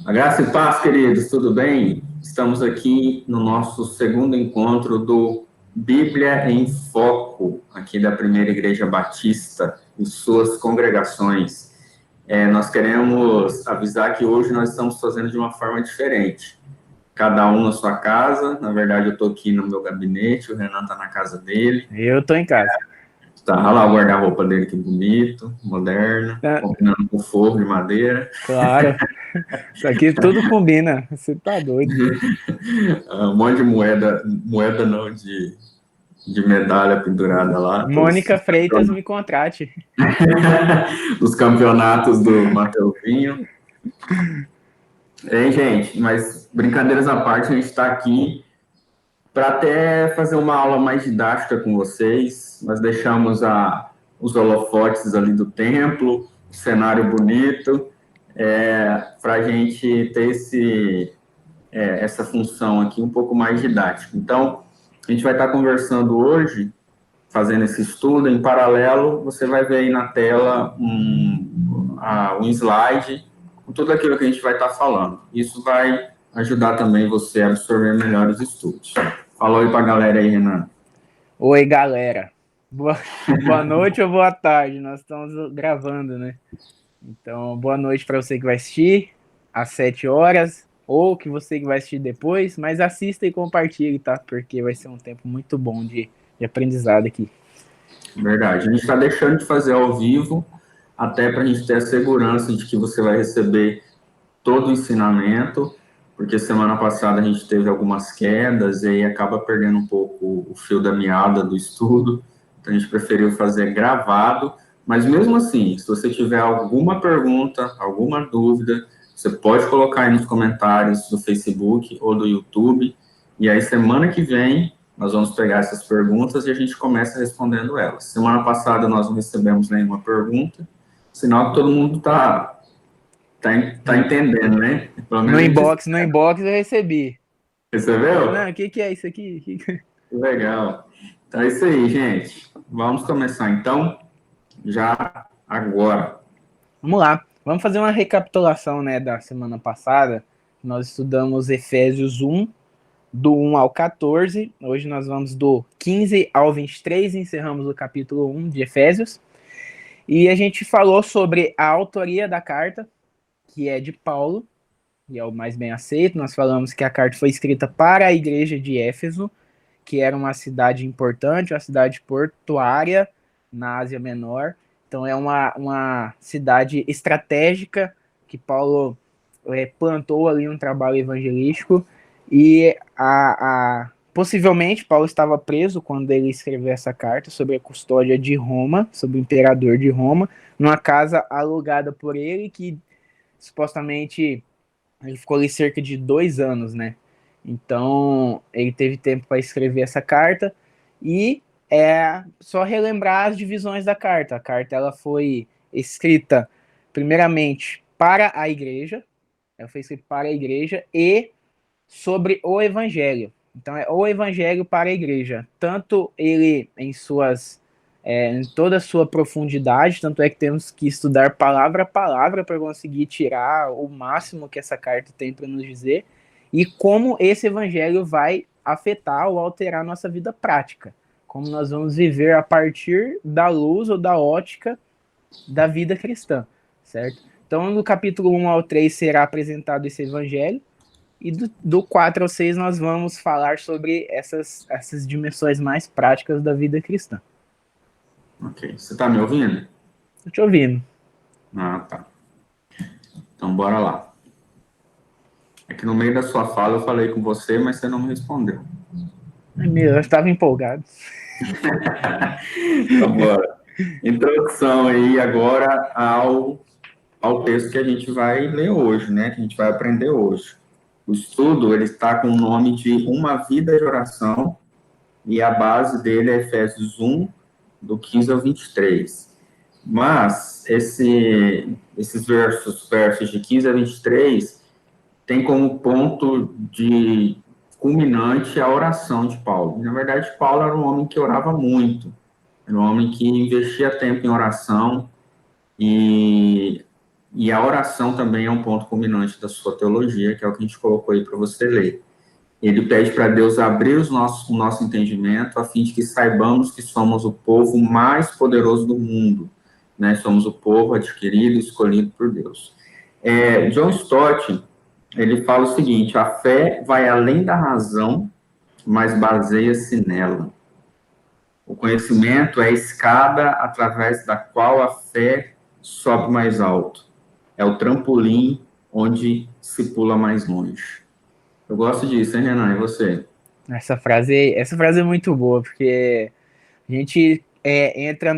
A graça e paz, queridos, tudo bem? Estamos aqui no nosso segundo encontro do Bíblia em Foco, aqui da Primeira Igreja Batista e suas congregações. Nós queremos avisar que hoje nós estamos fazendo de uma forma diferente. Cada um na sua casa, na verdade eu estou aqui no meu gabinete, o Renan está na casa dele. Eu estou em casa. Tá lá o guarda-roupa dele, que bonito, moderno, combinando com forro de madeira. Claro, isso aqui tudo combina, você tá doido. Um monte de moeda não, de medalha pendurada lá. Mônica Freitas me contrate. Os campeonatos do Mateuzinho. Gente, mas brincadeiras à parte, a gente está aqui para até fazer uma aula mais didática com vocês. Nós deixamos os holofotes ali do templo, o cenário bonito, para a gente ter essa função aqui um pouco mais didática. Então, a gente vai estar conversando hoje, fazendo esse estudo. Em paralelo, você vai ver aí na tela um slide com tudo aquilo que a gente vai estar falando. Isso vai ajudar também você a absorver melhor os estudos. Falou aí para a galera aí, Renan. Oi, galera. Boa noite ou boa tarde, nós estamos gravando, né? Então, boa noite para você que vai assistir às 7 horas, ou que você que vai assistir depois, mas assista e compartilhe, tá? Porque vai ser um tempo muito bom de aprendizado aqui. Verdade. A gente está deixando de fazer ao vivo, até para a gente ter a segurança de que você vai receber todo o ensinamento, porque semana passada a gente teve algumas quedas e aí acaba perdendo um pouco o fio da meada do estudo, então a gente preferiu fazer gravado, mas mesmo assim, se você tiver alguma pergunta, alguma dúvida, você pode colocar aí nos comentários do Facebook ou do YouTube, e aí semana que vem nós vamos pegar essas perguntas e a gente começa respondendo elas. Semana passada nós não recebemos nenhuma pergunta, sinal que todo mundo está entendendo, né? No inbox eu recebi. Recebeu? Não, o que é isso aqui? Legal. Então é isso aí, gente. Vamos começar então, já agora. Vamos lá. Vamos fazer uma recapitulação, né, da semana passada. Nós estudamos Efésios 1, do 1 ao 14. Hoje nós vamos do 15 ao 23, encerramos o capítulo 1 de Efésios. E a gente falou sobre a autoria da carta, que é de Paulo, e é o mais bem aceito. Nós falamos que a carta foi escrita para a igreja de Éfeso, que era uma cidade importante, uma cidade portuária na Ásia Menor. Então é uma cidade estratégica que Paulo plantou ali um trabalho evangelístico e possivelmente Paulo estava preso quando ele escreveu essa carta sobre a custódia de Roma, sobre o imperador de Roma, numa casa alugada por ele que supostamente ele ficou ali cerca de 2 anos, né? Então ele teve tempo para escrever essa carta e só relembrar as divisões da carta. A carta ela foi escrita primeiramente para a igreja, ela foi escrita para a igreja e sobre o evangelho. Então é o evangelho para a igreja, tanto ele em toda a sua profundidade, tanto é que temos que estudar palavra a palavra para conseguir tirar o máximo que essa carta tem para nos dizer, e como esse evangelho vai afetar ou alterar nossa vida prática, como nós vamos viver a partir da luz ou da ótica da vida cristã, certo? Então, no capítulo 1 ao 3 será apresentado esse evangelho, e do 4 ao 6 nós vamos falar sobre essas dimensões mais práticas da vida cristã. Ok. Você está me ouvindo? Tô te ouvindo. Ah, tá. Então, bora lá. É que no meio da sua fala eu falei com você, mas você não me respondeu. Ai, meu, eu estava empolgado. Então, bora. Introdução aí agora ao texto que a gente vai ler hoje, né? Que a gente vai aprender hoje. O estudo, ele está com o nome de Uma Vida de Oração, e a base dele é Efésios 1, do 15 ao 23. Mas esses versos de 15 a 23 tem como ponto de culminante a oração de Paulo. Na verdade, Paulo era um homem que orava muito, era um homem que investia tempo em oração, e E a oração também é um ponto culminante da sua teologia, que é o que a gente colocou aí para você ler. Ele pede para Deus abrir o nosso entendimento, a fim de que saibamos que somos o povo mais poderoso do mundo, né? Somos o povo adquirido e escolhido por Deus. John Stott, ele fala o seguinte: a fé vai além da razão, mas baseia-se nela. O conhecimento é a escada através da qual a fé sobe mais alto. É o trampolim onde se pula mais longe. Eu gosto disso, hein, Renan? E você? Essa frase é muito boa, porque a gente entra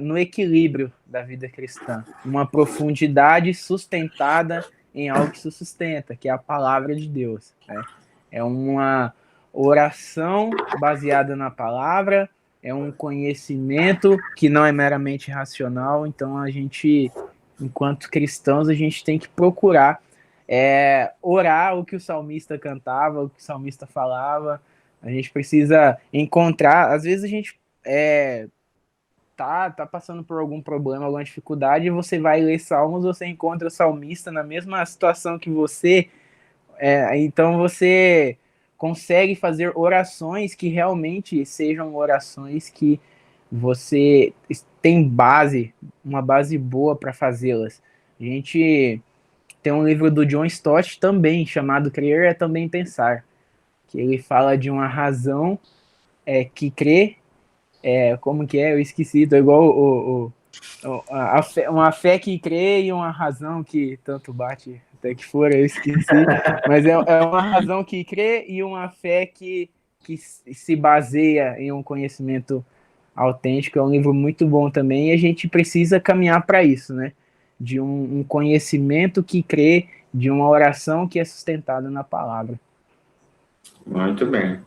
no equilíbrio da vida cristã, uma profundidade sustentada em algo que se sustenta, que é a palavra de Deus, né? É uma oração baseada na palavra, é um conhecimento que não é meramente racional, então a gente, enquanto cristãos, a gente tem que procurar orar o que o salmista cantava, o que o salmista falava. A gente precisa encontrar, às vezes a gente tá passando por algum problema, alguma dificuldade, e você vai ler Salmos, você encontra o salmista na mesma situação que você, então você consegue fazer orações que realmente sejam orações que você tem base, uma base boa para fazê-las. A gente tem um livro do John Stott também, chamado Crer é Também Pensar, que ele fala de uma razão que crê. Como que é? Eu esqueci, tô igual uma fé que crê e uma razão que tanto bate até que for, eu esqueci. Mas é uma razão que crê e uma fé que se baseia em um conhecimento autêntico. É um livro muito bom também e a gente precisa caminhar para isso, né? De um conhecimento que crê, de uma oração que é sustentada na palavra. Muito bem.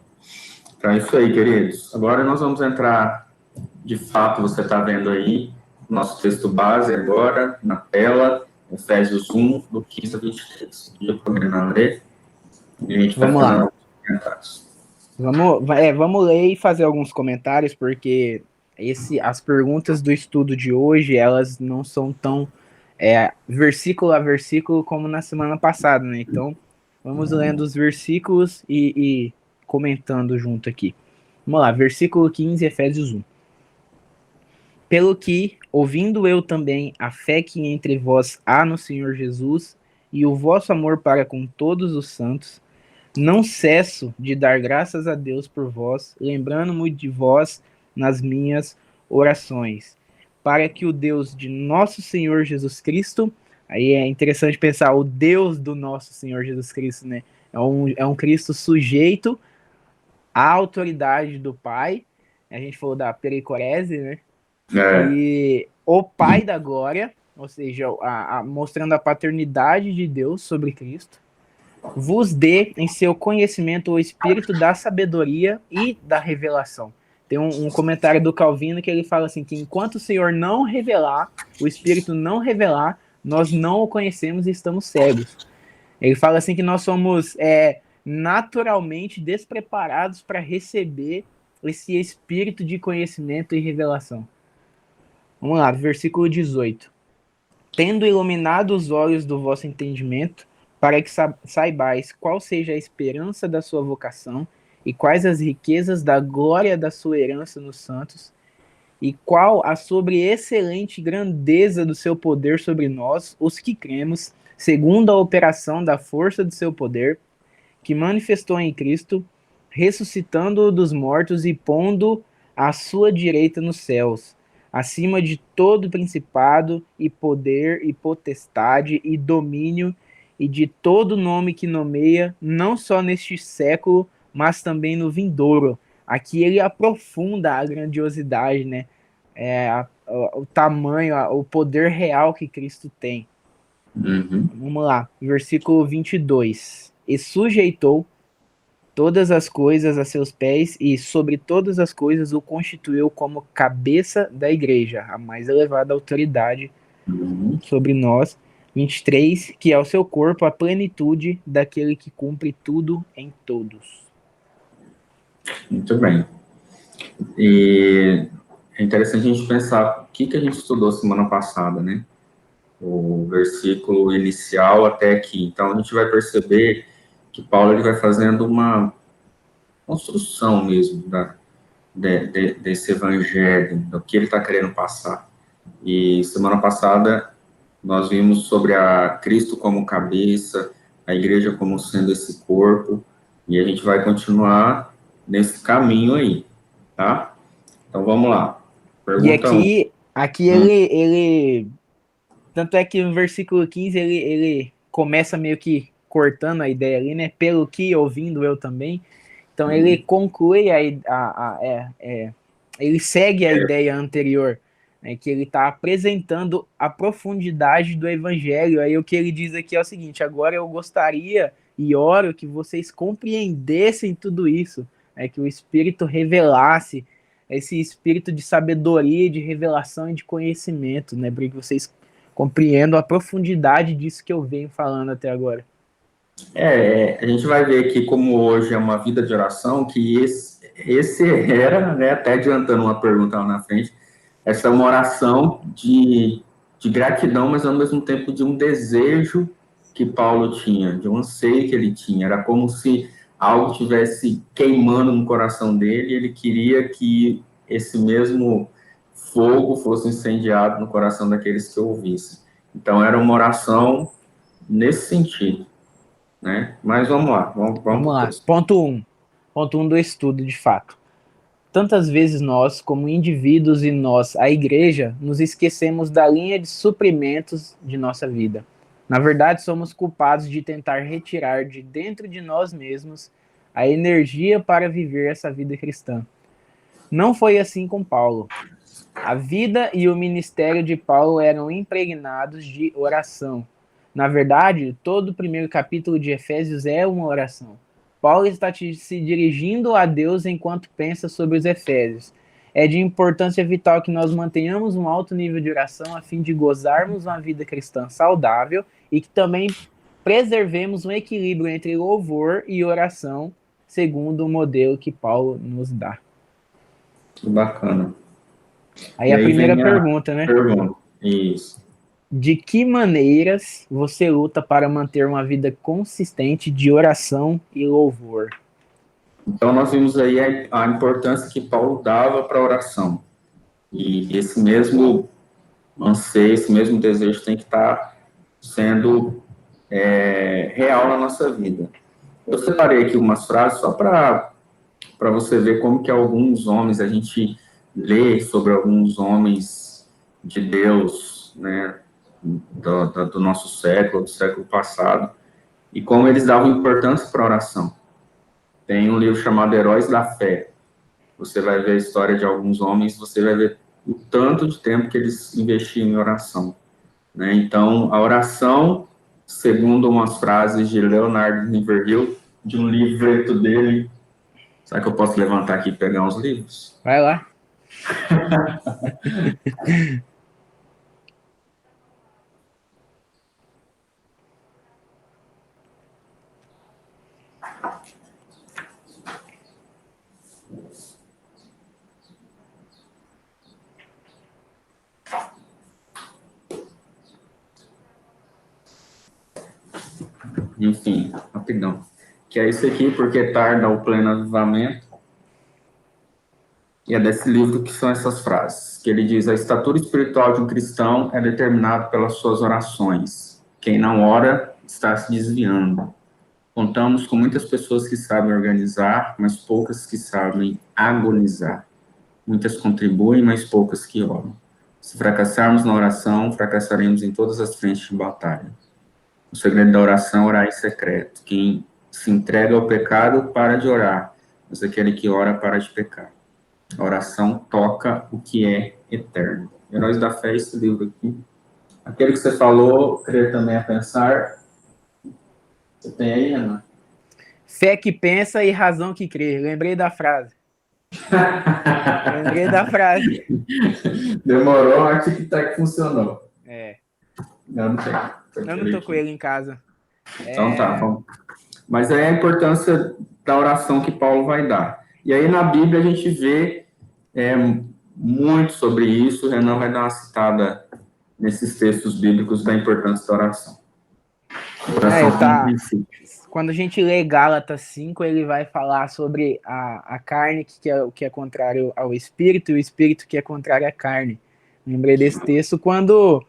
Então é isso aí, queridos. Agora nós vamos entrar, de fato, você está vendo aí, nosso texto base agora, na tela, Efésios 1, do 15 a 23. Eu poderia ler e a gente vai Vamos fazendo lá. alguns comentários. Vamos ler e fazer alguns comentários, porque as perguntas do estudo de hoje, elas não são tão versículo a versículo como na semana passada, né? Então, vamos lendo os versículos e comentando junto aqui. Vamos lá, versículo 15, Efésios 1. Pelo que, ouvindo eu também a fé que entre vós há no Senhor Jesus e o vosso amor para com todos os santos, não cesso de dar graças a Deus por vós, lembrando-me de vós nas minhas orações, para que o Deus de nosso Senhor Jesus Cristo, aí é interessante pensar, o Deus do nosso Senhor Jesus Cristo, né? É um Cristo sujeito à autoridade do Pai, a gente falou da pericorese, né? E o Pai da glória, ou seja, mostrando a paternidade de Deus sobre Cristo, vos dê em seu conhecimento o espírito da sabedoria e da revelação. Tem um comentário do Calvino que ele fala assim, que enquanto o Senhor não revelar, o Espírito não revelar, nós não o conhecemos e estamos cegos. Ele fala assim que nós somos naturalmente despreparados para receber esse espírito de conhecimento e revelação. Vamos lá, versículo 18. Tendo iluminado os olhos do vosso entendimento, para que saibais qual seja a esperança da sua vocação, e quais as riquezas da glória da sua herança nos santos, e qual a sobreexcelente grandeza do seu poder sobre nós, os que cremos, segundo a operação da força do seu poder, que manifestou em Cristo, ressuscitando-o dos mortos e pondo à sua direita nos céus, acima de todo principado e poder e potestade e domínio e de todo nome que nomeia, não só neste século, mas também no vindouro. Aqui ele aprofunda a grandiosidade, né? O tamanho, o poder real que Cristo tem. Vamos lá, versículo 22. E sujeitou todas as coisas a seus pés e sobre todas as coisas o constituiu como cabeça da igreja, a mais elevada autoridade sobre nós. 23, que é o seu corpo, a plenitude daquele que cumpre tudo em todos. Muito bem. E é interessante a gente pensar o que a gente estudou semana passada, né? o versículo inicial até aqui. Então, a gente vai perceber que Paulo ele vai fazendo uma construção mesmo desse evangelho, do que ele está querendo passar. E semana passada nós vimos sobre a Cristo como cabeça, a igreja como sendo esse corpo, e a gente vai continuar nesse caminho aí, tá? Então vamos lá. E Pergunta 1. aqui ele. Tanto é que no versículo 15 ele começa meio que cortando a ideia ali, né? Pelo que ouvindo eu também. Então ele conclui ele segue a ideia anterior, né, que ele está apresentando a profundidade do evangelho. Aí o que ele diz aqui é o seguinte: agora eu gostaria e oro que vocês compreendessem tudo isso, né, que o Espírito revelasse esse espírito de sabedoria, de revelação e de conhecimento, né, para que vocês compreendam a profundidade disso que eu venho falando até agora. A gente vai ver aqui como hoje é uma vida de oração, que esse era, né, até adiantando uma pergunta lá na frente, essa é uma oração de gratidão, mas ao mesmo tempo de um desejo que Paulo tinha, de um anseio que ele tinha. Era como se algo tivesse queimando no coração dele, e ele queria que esse mesmo fogo fosse incendiado no coração daqueles que ouvissem. Então, era uma oração nesse sentido, né? Mas vamos lá, vamos para Vamos o lá. texto. Ponto 1. Ponto 1 do estudo, de fato. Tantas vezes nós, como indivíduos e nós, a igreja, nos esquecemos da linha de suprimentos de nossa vida. Na verdade, somos culpados de tentar retirar de dentro de nós mesmos a energia para viver essa vida cristã. Não foi assim com Paulo. A vida e o ministério de Paulo eram impregnados de oração. Na verdade, todo o primeiro capítulo de Efésios é uma oração. Paulo está se dirigindo a Deus enquanto pensa sobre os Efésios. É de importância vital que nós mantenhamos um alto nível de oração a fim de gozarmos uma vida cristã saudável e que também preservemos um equilíbrio entre louvor e oração, segundo o modelo que Paulo nos dá. Que bacana. Aí E a aí primeira vem a pergunta, né? pergunta. Isso. De que maneiras você luta para manter uma vida consistente de oração e louvor? Então, nós vimos aí a importância que Paulo dava para a oração. E esse mesmo anseio, esse mesmo desejo tem que estar sendo real na nossa vida. Eu separei aqui umas frases só para você ver como que alguns homens, a gente lê sobre alguns homens de Deus, né, do nosso século, do século passado, e como eles davam importância para a oração. Tem um livro chamado Heróis da Fé. Você vai ver a história de alguns homens, você vai ver o tanto de tempo que eles investiam em oração, né? Então, a oração, segundo umas frases de Leonardo Niverhill, de um livreto dele. Será que eu posso levantar aqui e pegar uns livros? Vai lá. Enfim, rapidão. Que é isso aqui, porque tarda o pleno avivamento. E é desse livro que são essas frases, que ele diz: a estatura espiritual de um cristão é determinada pelas suas orações. Quem não ora está se desviando. Contamos com muitas pessoas que sabem organizar, mas poucas que sabem agonizar. Muitas contribuem, mas poucas que oram. Se fracassarmos na oração, fracassaremos em todas as frentes de batalha. O segredo da oração é orar em secreto. Quem se entrega ao pecado para de orar, mas aquele que ora para de pecar. A oração toca o que é eterno. Heróis da Fé, esse livro aqui. Aquele que você falou, crer também a pensar. Você tem aí, Ana? Fé que pensa e razão que crê. Lembrei da frase. Lembrei da frase. Demorou, a tic-tac funcionou. É. Eu não tenho. Eu não tô com ele em casa. Então tá, vamos. Mas é a importância da oração que Paulo vai dar. E aí na Bíblia a gente vê muito sobre isso. O Renan vai dar uma citada nesses textos bíblicos da importância da oração. Oração como princípio. Quando a gente lê Gálatas 5, ele vai falar sobre a carne, que é contrário ao espírito, e o espírito que é contrário à carne. Lembrei desse texto quando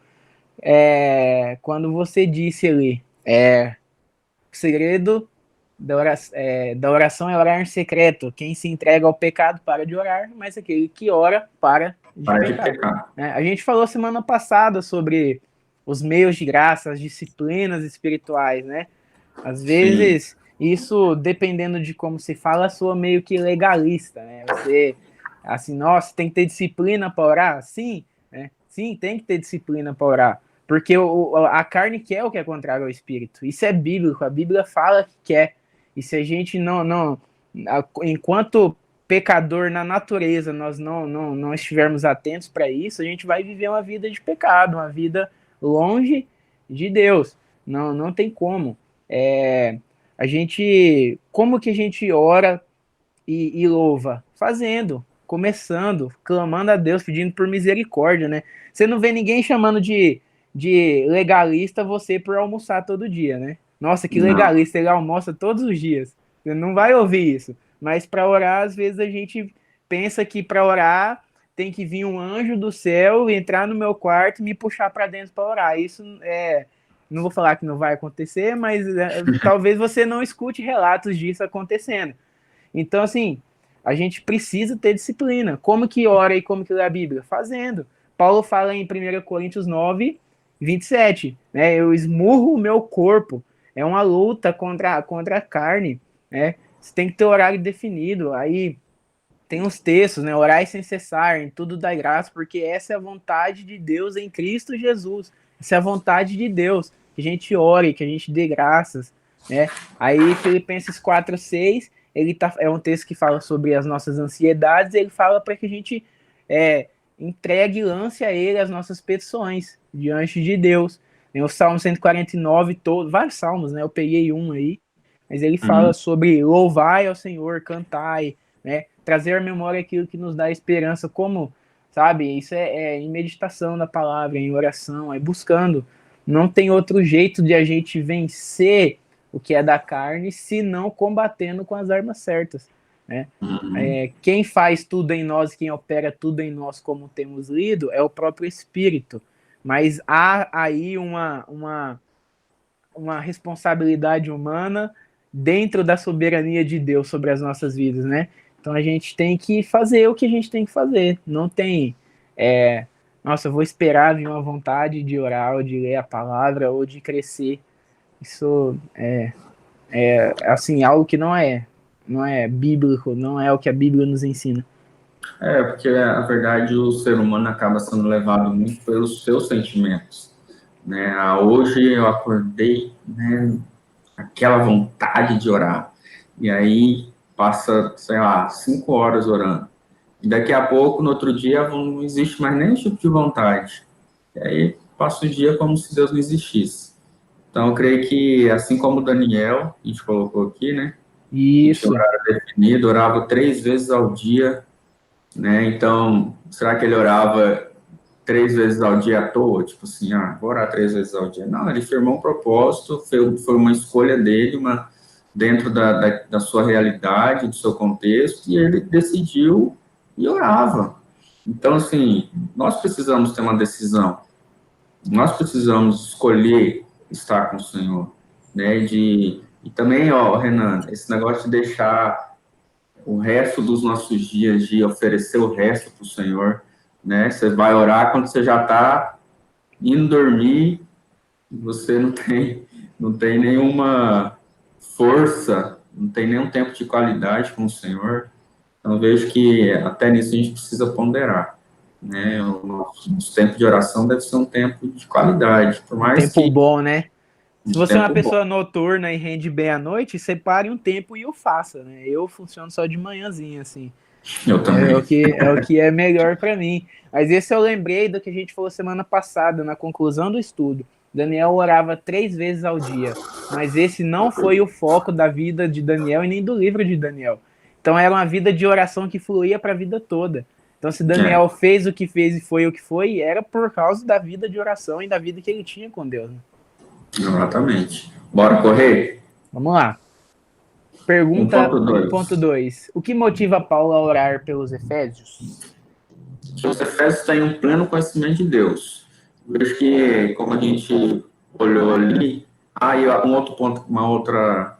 você disse ali, o segredo da oração é orar em secreto. Quem se entrega ao pecado para de orar, mas aquele que ora para de pecar. A gente falou semana passada sobre os meios de graça, as disciplinas espirituais, né? Às vezes, isso, dependendo de como se fala, soa meio que legalista, né? Você, assim, nossa, tem que ter disciplina para orar? Sim, né? Sim, tem que ter disciplina para orar. Porque a carne quer o que é contrário ao espírito. Isso é bíblico, a Bíblia fala que quer. E se a gente enquanto pecador na natureza, nós não estivermos atentos para isso, a gente vai viver uma vida de pecado, uma vida longe de Deus. Não tem como. Como que a gente ora e louva? Fazendo, começando, clamando a Deus, pedindo por misericórdia, né? Você não vê ninguém chamando de legalista você por almoçar todo dia, né? Nossa, que legalista, ele almoça todos os dias. Você não vai ouvir isso. Mas para orar, às vezes a gente pensa que para orar tem que vir um anjo do céu, entrar no meu quarto e me puxar para dentro para orar. Isso não vou falar que não vai acontecer, mas talvez você não escute relatos disso acontecendo. Então, assim, a gente precisa ter disciplina. Como que ora e como que lê a Bíblia? Fazendo. Paulo fala em 1 Coríntios 9, 27, né? Eu esmurro o meu corpo. É uma luta contra a carne, né? Você tem que ter horário definido. Aí tem uns textos, né? Orai sem cessar, em tudo dai graça, porque essa é a vontade de Deus em Cristo Jesus. Essa é a vontade de Deus, que a gente ore, que a gente dê graças, né? Aí Filipenses 4:6, é um texto que fala sobre as nossas ansiedades, ele fala para que a gente entregue e lance a ele as nossas petições diante de Deus. Tem o Salmo 149, vários salmos, né? Eu peguei um aí, mas ele fala sobre louvai ao Senhor, cantai, né? Trazer à memória aquilo que nos dá esperança, como, sabe? Isso em meditação da palavra, em oração, buscando. Não tem outro jeito de a gente vencer o que é da carne, se não combatendo com as armas certas, né? Quem faz tudo em nós, quem opera tudo em nós, como temos lido, é o próprio Espírito. Mas há aí uma responsabilidade humana dentro da soberania de Deus sobre as nossas vidas, né? Então a gente tem que fazer o que a gente tem que fazer. Não tem, nossa, eu vou esperar vir uma vontade de orar, ou de ler a palavra, ou de crescer. Isso é assim, algo que não é bíblico, não é o que a Bíblia nos ensina. Porque, na verdade, o ser humano acaba sendo levado muito pelos seus sentimentos, né? Hoje eu acordei, né, aquela vontade de orar, e aí passa, sei lá, 5 horas orando, e daqui a pouco, no outro dia, não existe mais nenhum tipo de vontade, e aí passa o dia como se Deus não existisse. Então, eu creio que, assim como Daniel, a gente colocou aqui, né? Isso. Horário definido, orava 3 vezes ao dia, né? Então, será que ele orava 3 vezes ao dia à toa? Tipo assim, vou orar 3 vezes ao dia. Não, ele firmou um propósito, foi uma escolha dele, dentro da sua realidade, do seu contexto, e ele decidiu e orava. Então, assim, nós precisamos ter uma decisão. Nós precisamos escolher estar com o Senhor, né? E também, Renan, esse negócio de deixar o resto dos nossos dias, de oferecer o resto para o Senhor, né? Você vai orar quando você já está indo dormir, você não tem nenhuma força, não tem nenhum tempo de qualidade com o Senhor. Então, eu vejo que até nisso a gente precisa ponderar, né? O nosso tempo de oração deve ser um tempo de qualidade, por mais tempo que... bom, né? Se você é uma pessoa bom. noturna e rende bem à noite, separe um tempo e o faça, né? Eu funciono só de manhãzinha, assim. Eu também. É o que é melhor para mim. Mas esse eu lembrei do que a gente falou semana passada, na conclusão do estudo. Daniel orava 3 vezes ao dia, mas esse não foi o foco da vida de Daniel e nem do livro de Daniel. Então era uma vida de oração que fluía para a vida toda. Então, se Daniel fez o que fez e foi o que foi, era por causa da vida de oração e da vida que ele tinha com Deus. Né? Exatamente. Bora correr? Vamos lá. Pergunta 1.2. O que motiva Paulo a orar pelos Efésios? Os Efésios têm um pleno conhecimento de Deus. Vejo que, como a gente olhou ali, e um outro ponto, um outro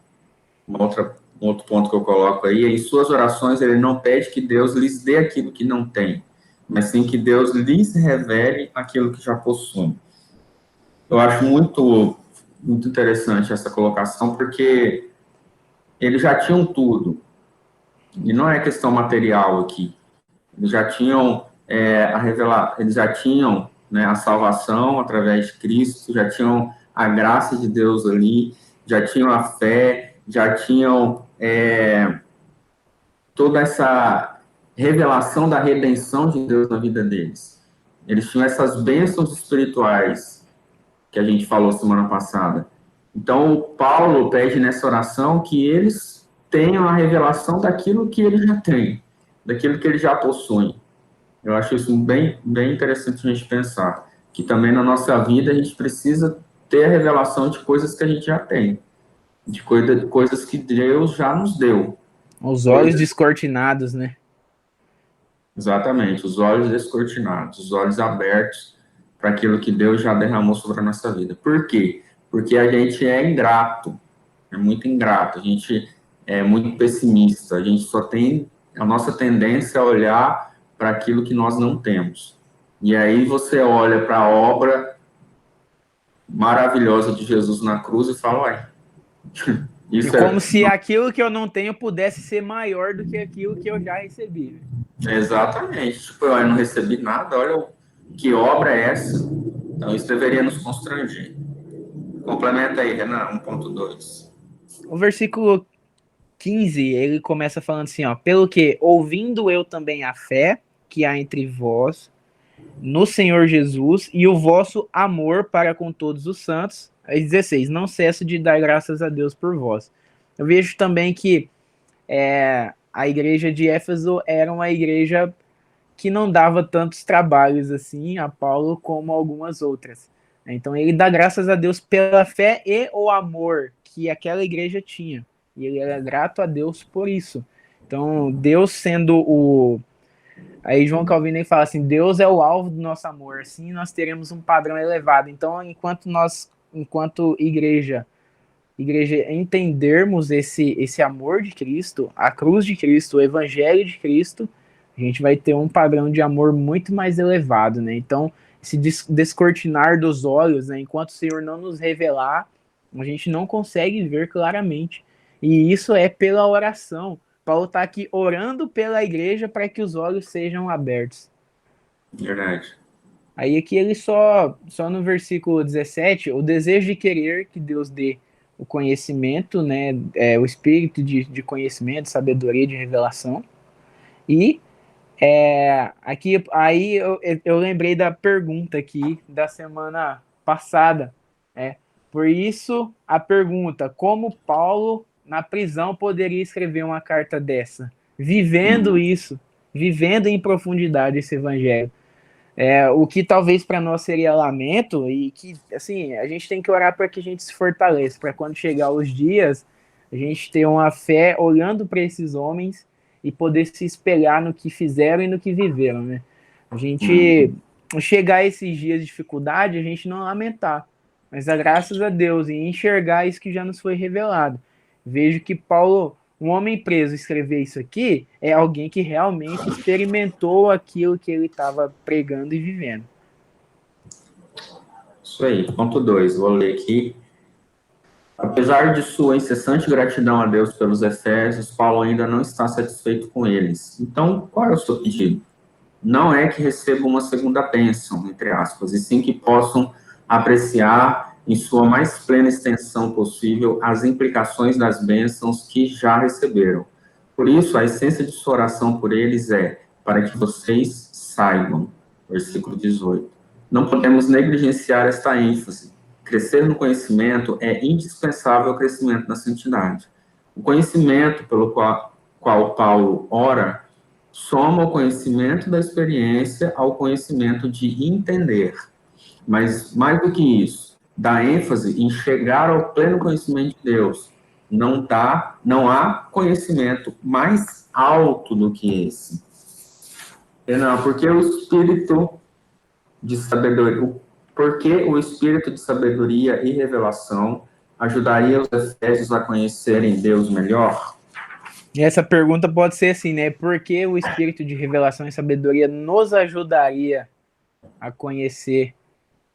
ponto que eu coloco aí, em suas orações ele não pede que Deus lhes dê aquilo que não tem, mas sim que Deus lhes revele aquilo que já possuem. Eu acho muito interessante essa colocação, porque eles já tinham tudo, e não é questão material aqui. Eles já tinham eles já tinham, né, a salvação através de Cristo, já tinham a graça de Deus ali, já tinham a fé, já tinham toda essa revelação da redenção de Deus na vida deles. Eles tinham essas bênçãos espirituais que a gente falou semana passada. Então, Paulo pede nessa oração que eles tenham a revelação daquilo que eles já têm, daquilo que eles já possuem. Eu acho isso bem interessante a gente pensar, que também na nossa vida a gente precisa ter a revelação de coisas que a gente já tem, de coisas que Deus já nos deu. Os olhos descortinados, né? Exatamente, os olhos descortinados, os olhos abertos para aquilo que Deus já derramou sobre a nossa vida. Por quê? Porque a gente é ingrato, é muito ingrato, a gente é muito pessimista, a gente só tem a nossa tendência a olhar para aquilo que nós não temos. E aí você olha para a obra maravilhosa de Jesus na cruz e fala, uai, isso é como se aquilo que eu não tenho pudesse ser maior do que aquilo que eu já recebi. Exatamente. Tipo, eu não recebi nada, olha que obra é essa. Então, isso deveria nos constranger. Complementa aí, Renan, 1.2. O versículo 15, ele começa falando assim, ó, pelo que, ouvindo eu também a fé que há entre vós, no Senhor Jesus, e o vosso amor para com todos os santos. Aí 16, não cesso de dar graças a Deus por vós. Eu vejo também que a igreja de Éfeso era uma igreja que não dava tantos trabalhos assim a Paulo como algumas outras. Então ele dá graças a Deus pela fé e o amor que aquela igreja tinha. E ele era grato a Deus por isso. Então, Deus sendo o... Aí João Calvino fala assim, Deus é o alvo do nosso amor, assim nós teremos um padrão elevado. Então, enquanto igreja entendermos esse amor de Cristo, a cruz de Cristo, o evangelho de Cristo, a gente vai ter um padrão de amor muito mais elevado, né? Então, esse descortinar dos olhos, né? Enquanto o Senhor não nos revelar, a gente não consegue ver claramente. E isso é pela oração. Paulo está aqui orando pela igreja para que os olhos sejam abertos. Verdade. Aí aqui ele só no versículo 17, o desejo de querer que Deus dê o conhecimento, né, o espírito de conhecimento, sabedoria, de revelação. E aqui aí eu lembrei da pergunta aqui da semana passada. Por isso a pergunta, como Paulo na prisão poderia escrever uma carta dessa? Vivendo isso, vivendo em profundidade esse evangelho. O que talvez para nós seria lamento, e que, assim, a gente tem que orar para que a gente se fortaleça, para quando chegar os dias, a gente ter uma fé olhando para esses homens e poder se espelhar no que fizeram e no que viveram, né? A gente chegar a esses dias de dificuldade, a gente não lamentar, mas graças a Deus, e enxergar isso que já nos foi revelado. Vejo que Paulo, um homem preso, escrever isso aqui é alguém que realmente experimentou aquilo que ele estava pregando e vivendo. Isso aí, ponto 2, vou ler aqui. Apesar de sua incessante gratidão a Deus pelos Efésios, Paulo ainda não está satisfeito com eles. Então, qual é o seu pedido? Não é que recebam uma segunda bênção, entre aspas, e sim que possam apreciar em sua mais plena extensão possível as implicações das bênçãos que já receberam. Por isso, a essência de sua oração por eles é para que vocês saibam. Versículo 18. Não podemos negligenciar esta ênfase. Crescer no conhecimento é indispensável ao crescimento na santidade. O conhecimento pelo qual Paulo ora, soma o conhecimento da experiência ao conhecimento de entender. Mas, mais do que isso, dá ênfase em chegar ao pleno conhecimento de Deus. Não há conhecimento mais alto do que esse. Não, porque o espírito de sabedoria, porque o espírito de sabedoria e revelação ajudaria os efésios a conhecerem Deus melhor? E essa pergunta pode ser assim, né? Por que o espírito de revelação e sabedoria nos ajudaria a conhecer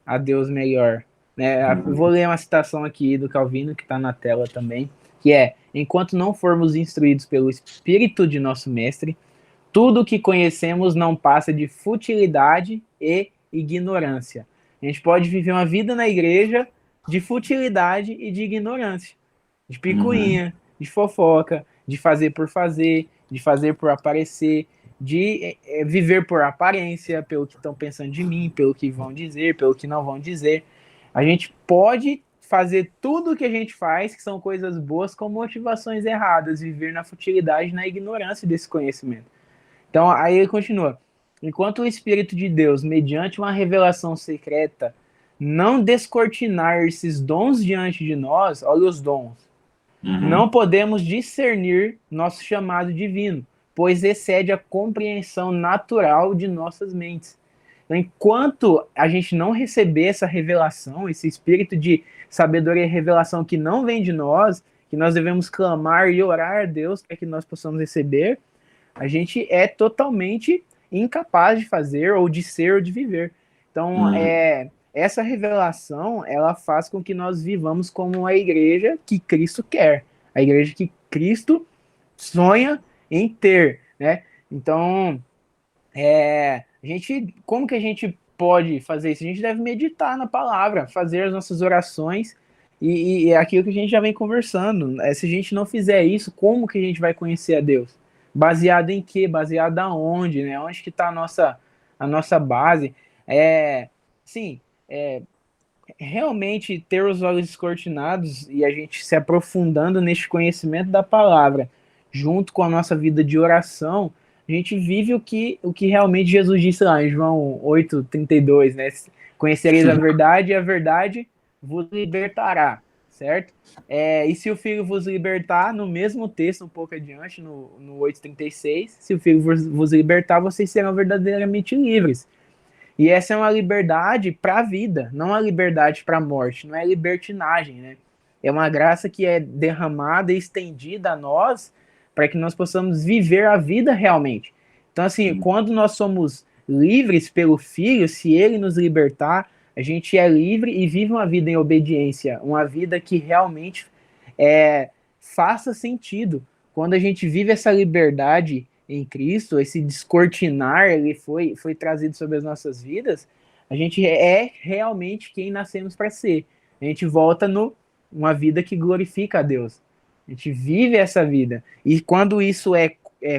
a Deus melhor? Né? Vou ler uma citação aqui do Calvino, que está na tela também, que é: enquanto não formos instruídos pelo Espírito de nosso Mestre, tudo o que conhecemos não passa de futilidade e ignorância. A gente pode viver uma vida na igreja de futilidade e de ignorância, de picuinha, de fofoca, de fazer por aparecer, de viver por aparência, pelo que estão pensando de mim, pelo que vão dizer, pelo que não vão dizer. A gente pode fazer tudo o que a gente faz, que são coisas boas, com motivações erradas, viver na futilidade, na ignorância desse conhecimento. Então, aí ele continua: enquanto o Espírito de Deus, mediante uma revelação secreta, não descortinar esses dons diante de nós, olha os dons, não podemos discernir nosso chamado divino, pois excede a compreensão natural de nossas mentes. Então, enquanto a gente não receber essa revelação, esse espírito de sabedoria e revelação que não vem de nós, que nós devemos clamar e orar a Deus para que nós possamos receber, a gente é totalmente incapaz de fazer, ou de ser, ou de viver. Então, essa revelação, ela faz com que nós vivamos como a igreja que Cristo quer, a igreja que Cristo sonha em ter, né? Então, como que a gente pode fazer isso? A gente deve meditar na palavra, fazer as nossas orações, e é aquilo que a gente já vem conversando. Se a gente não fizer isso, como que a gente vai conhecer a Deus? Baseado em quê? Baseado aonde, né? Onde que está a nossa base? Realmente ter os olhos descortinados e a gente se aprofundando neste conhecimento da palavra, junto com a nossa vida de oração, a gente vive o que realmente Jesus disse lá em João 8:32, né? Conhecereis a verdade e a verdade vos libertará, certo? E se o Filho vos libertar, no mesmo texto, um pouco adiante, no 8:36, se o Filho vos libertar, vocês serão verdadeiramente livres. E essa é uma liberdade para a vida, não uma liberdade para a morte, não é libertinagem, né? É uma graça que é derramada e estendida a nós para que nós possamos viver a vida realmente. Então, assim, quando nós somos livres pelo Filho, se Ele nos libertar, a gente é livre e vive uma vida em obediência, uma vida que realmente faça sentido. Quando a gente vive essa liberdade em Cristo, esse descortinar, ele foi trazido sobre as nossas vidas, a gente é realmente quem nascemos para ser. A gente volta uma vida que glorifica a Deus. A gente vive essa vida. E quando isso é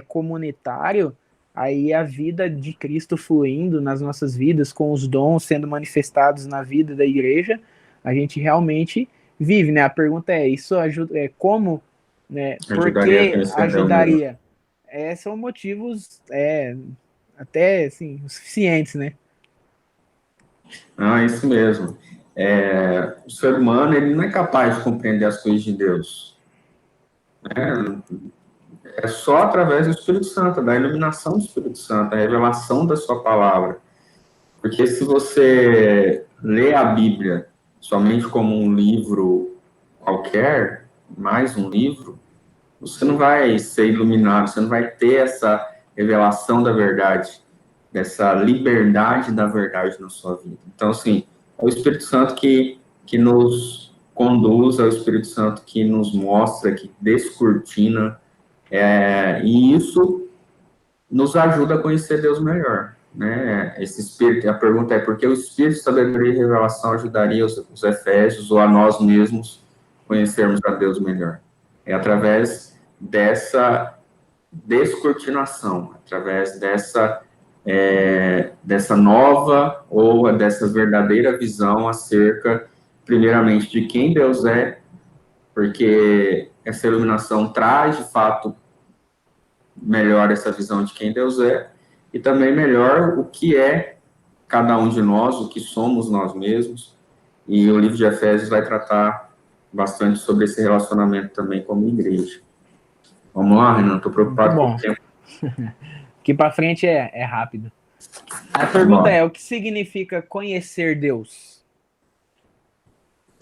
comunitário, aí a vida de Cristo fluindo nas nossas vidas, com os dons sendo manifestados na vida da igreja, a gente realmente vive, né? A pergunta é, isso ajuda, como, né? Por que ajudaria? São motivos até assim, suficientes, né? É isso mesmo. O ser humano, ele não é capaz de compreender as coisas de Deus. É só através do Espírito Santo, da iluminação do Espírito Santo, a revelação da sua palavra. Porque se você lê a Bíblia somente como um livro qualquer, mais um livro, você não vai ser iluminado, você não vai ter essa revelação da verdade, dessa liberdade da verdade na sua vida. Então, assim, é o Espírito Santo que nos conduz, é o Espírito Santo que nos mostra, que descortina, e isso nos ajuda a conhecer Deus melhor, né? Esse Espírito, a pergunta é, por que o Espírito de sabedoria e revelação ajudaria os efésios ou a nós mesmos conhecermos a Deus melhor? É através dessa descortinação, através dessa nova ou dessa verdadeira visão acerca, primeiramente, de quem Deus é, porque essa iluminação traz, de fato, melhor essa visão de quem Deus é, e também melhor o que é cada um de nós, o que somos nós mesmos, e o livro de Efésios vai tratar bastante sobre esse relacionamento também como igreja. Vamos lá, Renan, estou preocupado com o tempo. Aqui para frente é rápido. A pergunta é, o que significa conhecer Deus?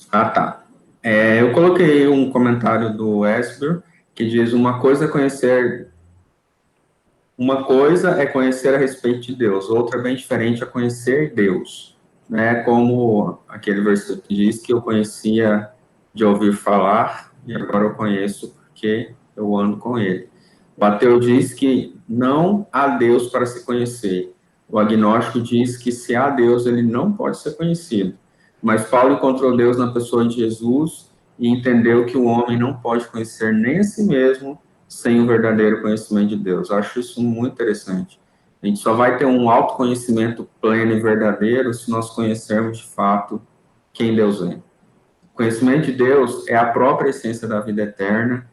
Ah, tá. Eu coloquei um comentário do Esper, que diz uma coisa é conhecer a respeito de Deus, outra bem diferente é conhecer Deus. Né? Como aquele versículo que diz que eu conhecia de ouvir falar, e agora eu conheço porque eu ando com ele. O ateu diz que não há Deus para se conhecer. O agnóstico diz que se há Deus, ele não pode ser conhecido. Mas Paulo encontrou Deus na pessoa de Jesus e entendeu que o homem não pode conhecer nem a si mesmo sem o verdadeiro conhecimento de Deus. Eu acho isso muito interessante. A gente só vai ter um autoconhecimento pleno e verdadeiro se nós conhecermos de fato quem Deus é. O conhecimento de Deus é a própria essência da vida eterna.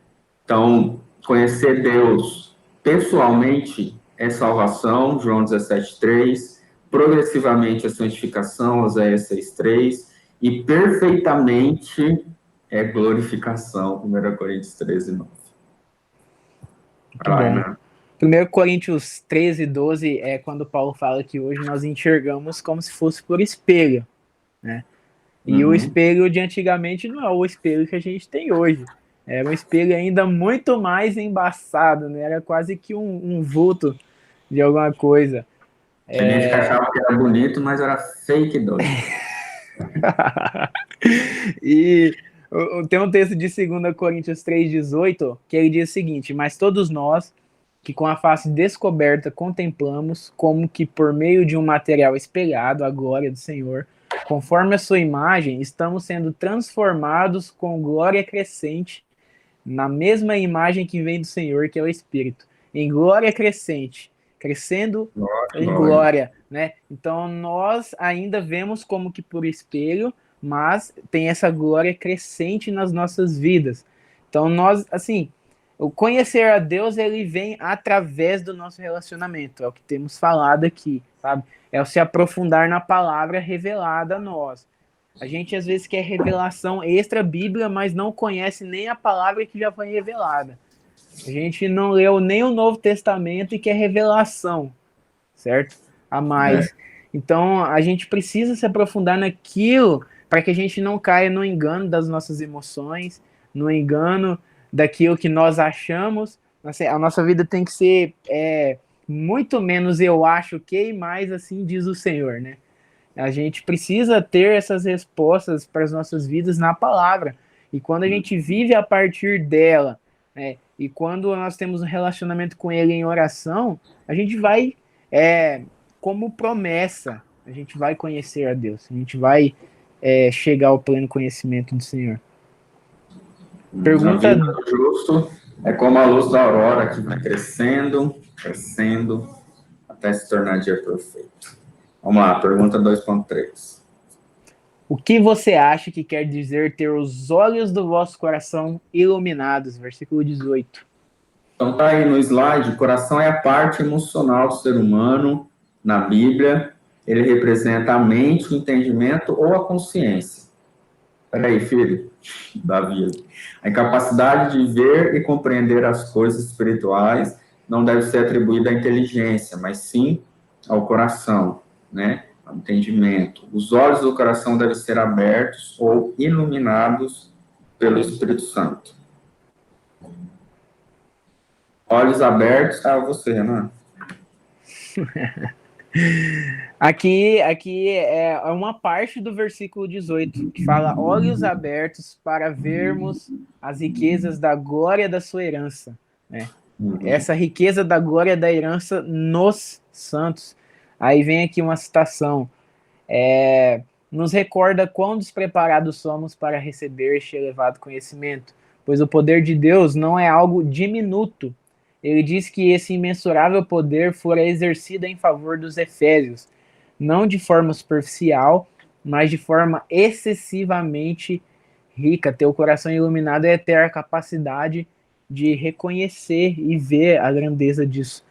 Então, conhecer Deus pessoalmente é salvação, João 17:3, progressivamente a santificação, Oséias 6:3, e perfeitamente é glorificação, 1 Coríntios 13:9. Muito bom. 1 Coríntios 13:12 é quando Paulo fala que hoje nós enxergamos como se fosse por espelho, né? E o espelho de antigamente não é o espelho que a gente tem hoje. Era um espelho ainda muito mais embaçado, né? Era quase que um vulto de alguma coisa. Tem gente que achava que era bonito, mas era fake doido. E tem um texto de 2 Coríntios 3:18 que ele diz o seguinte: mas todos nós que com a face descoberta contemplamos como que por meio de um material espelhado a glória do Senhor, conforme a sua imagem, estamos sendo transformados com glória crescente na mesma imagem que vem do Senhor, que é o Espírito, em glória crescente, crescendo em glória, né? Então nós ainda vemos como que por espelho, mas tem essa glória crescente nas nossas vidas. Então nós, assim, o conhecer a Deus, ele vem através do nosso relacionamento, é o que temos falado aqui, sabe? É o se aprofundar na palavra revelada a nós. A gente às vezes quer revelação extra Bíblia, mas não conhece nem a palavra que já foi revelada. A gente não leu nem o Novo Testamento e quer revelação, certo? A mais. Então, a gente precisa se aprofundar naquilo para que a gente não caia no engano das nossas emoções, no engano daquilo que nós achamos. A nossa vida tem que ser muito menos eu acho que, e mais assim diz o Senhor, né? A gente precisa ter essas respostas para as nossas vidas na palavra. E quando a gente vive a partir dela, né, e quando nós temos um relacionamento com ele em oração, a gente vai, como promessa, a gente vai conhecer a Deus. A gente vai chegar ao pleno conhecimento do Senhor. Pergunta... A vida do justo é como a luz da aurora, que vai crescendo, crescendo, até se tornar dia perfeito. Vamos lá, pergunta 2.3. O que você acha que quer dizer ter os olhos do vosso coração iluminados? Versículo 18. Então tá aí no slide, o coração é a parte emocional do ser humano na Bíblia. Ele representa a mente, o entendimento ou a consciência. Peraí, filho, Davi. A incapacidade de ver e compreender as coisas espirituais não deve ser atribuída à inteligência, mas sim ao coração, né? Ao entendimento. Os olhos do coração devem ser abertos ou iluminados pelo Espírito Santo. Olhos abertos, você, Renan. Aqui é uma parte do versículo 18, que fala: olhos abertos para vermos as riquezas da glória da sua herança, né? Essa riqueza da glória da herança nos santos. Aí vem aqui uma citação: nos recorda quão despreparados somos para receber este elevado conhecimento, pois o poder de Deus não é algo diminuto. Ele diz que esse imensurável poder fora exercido em favor dos efésios, não de forma superficial, mas de forma excessivamente rica. Ter o coração iluminado é ter a capacidade de reconhecer e ver a grandeza disso.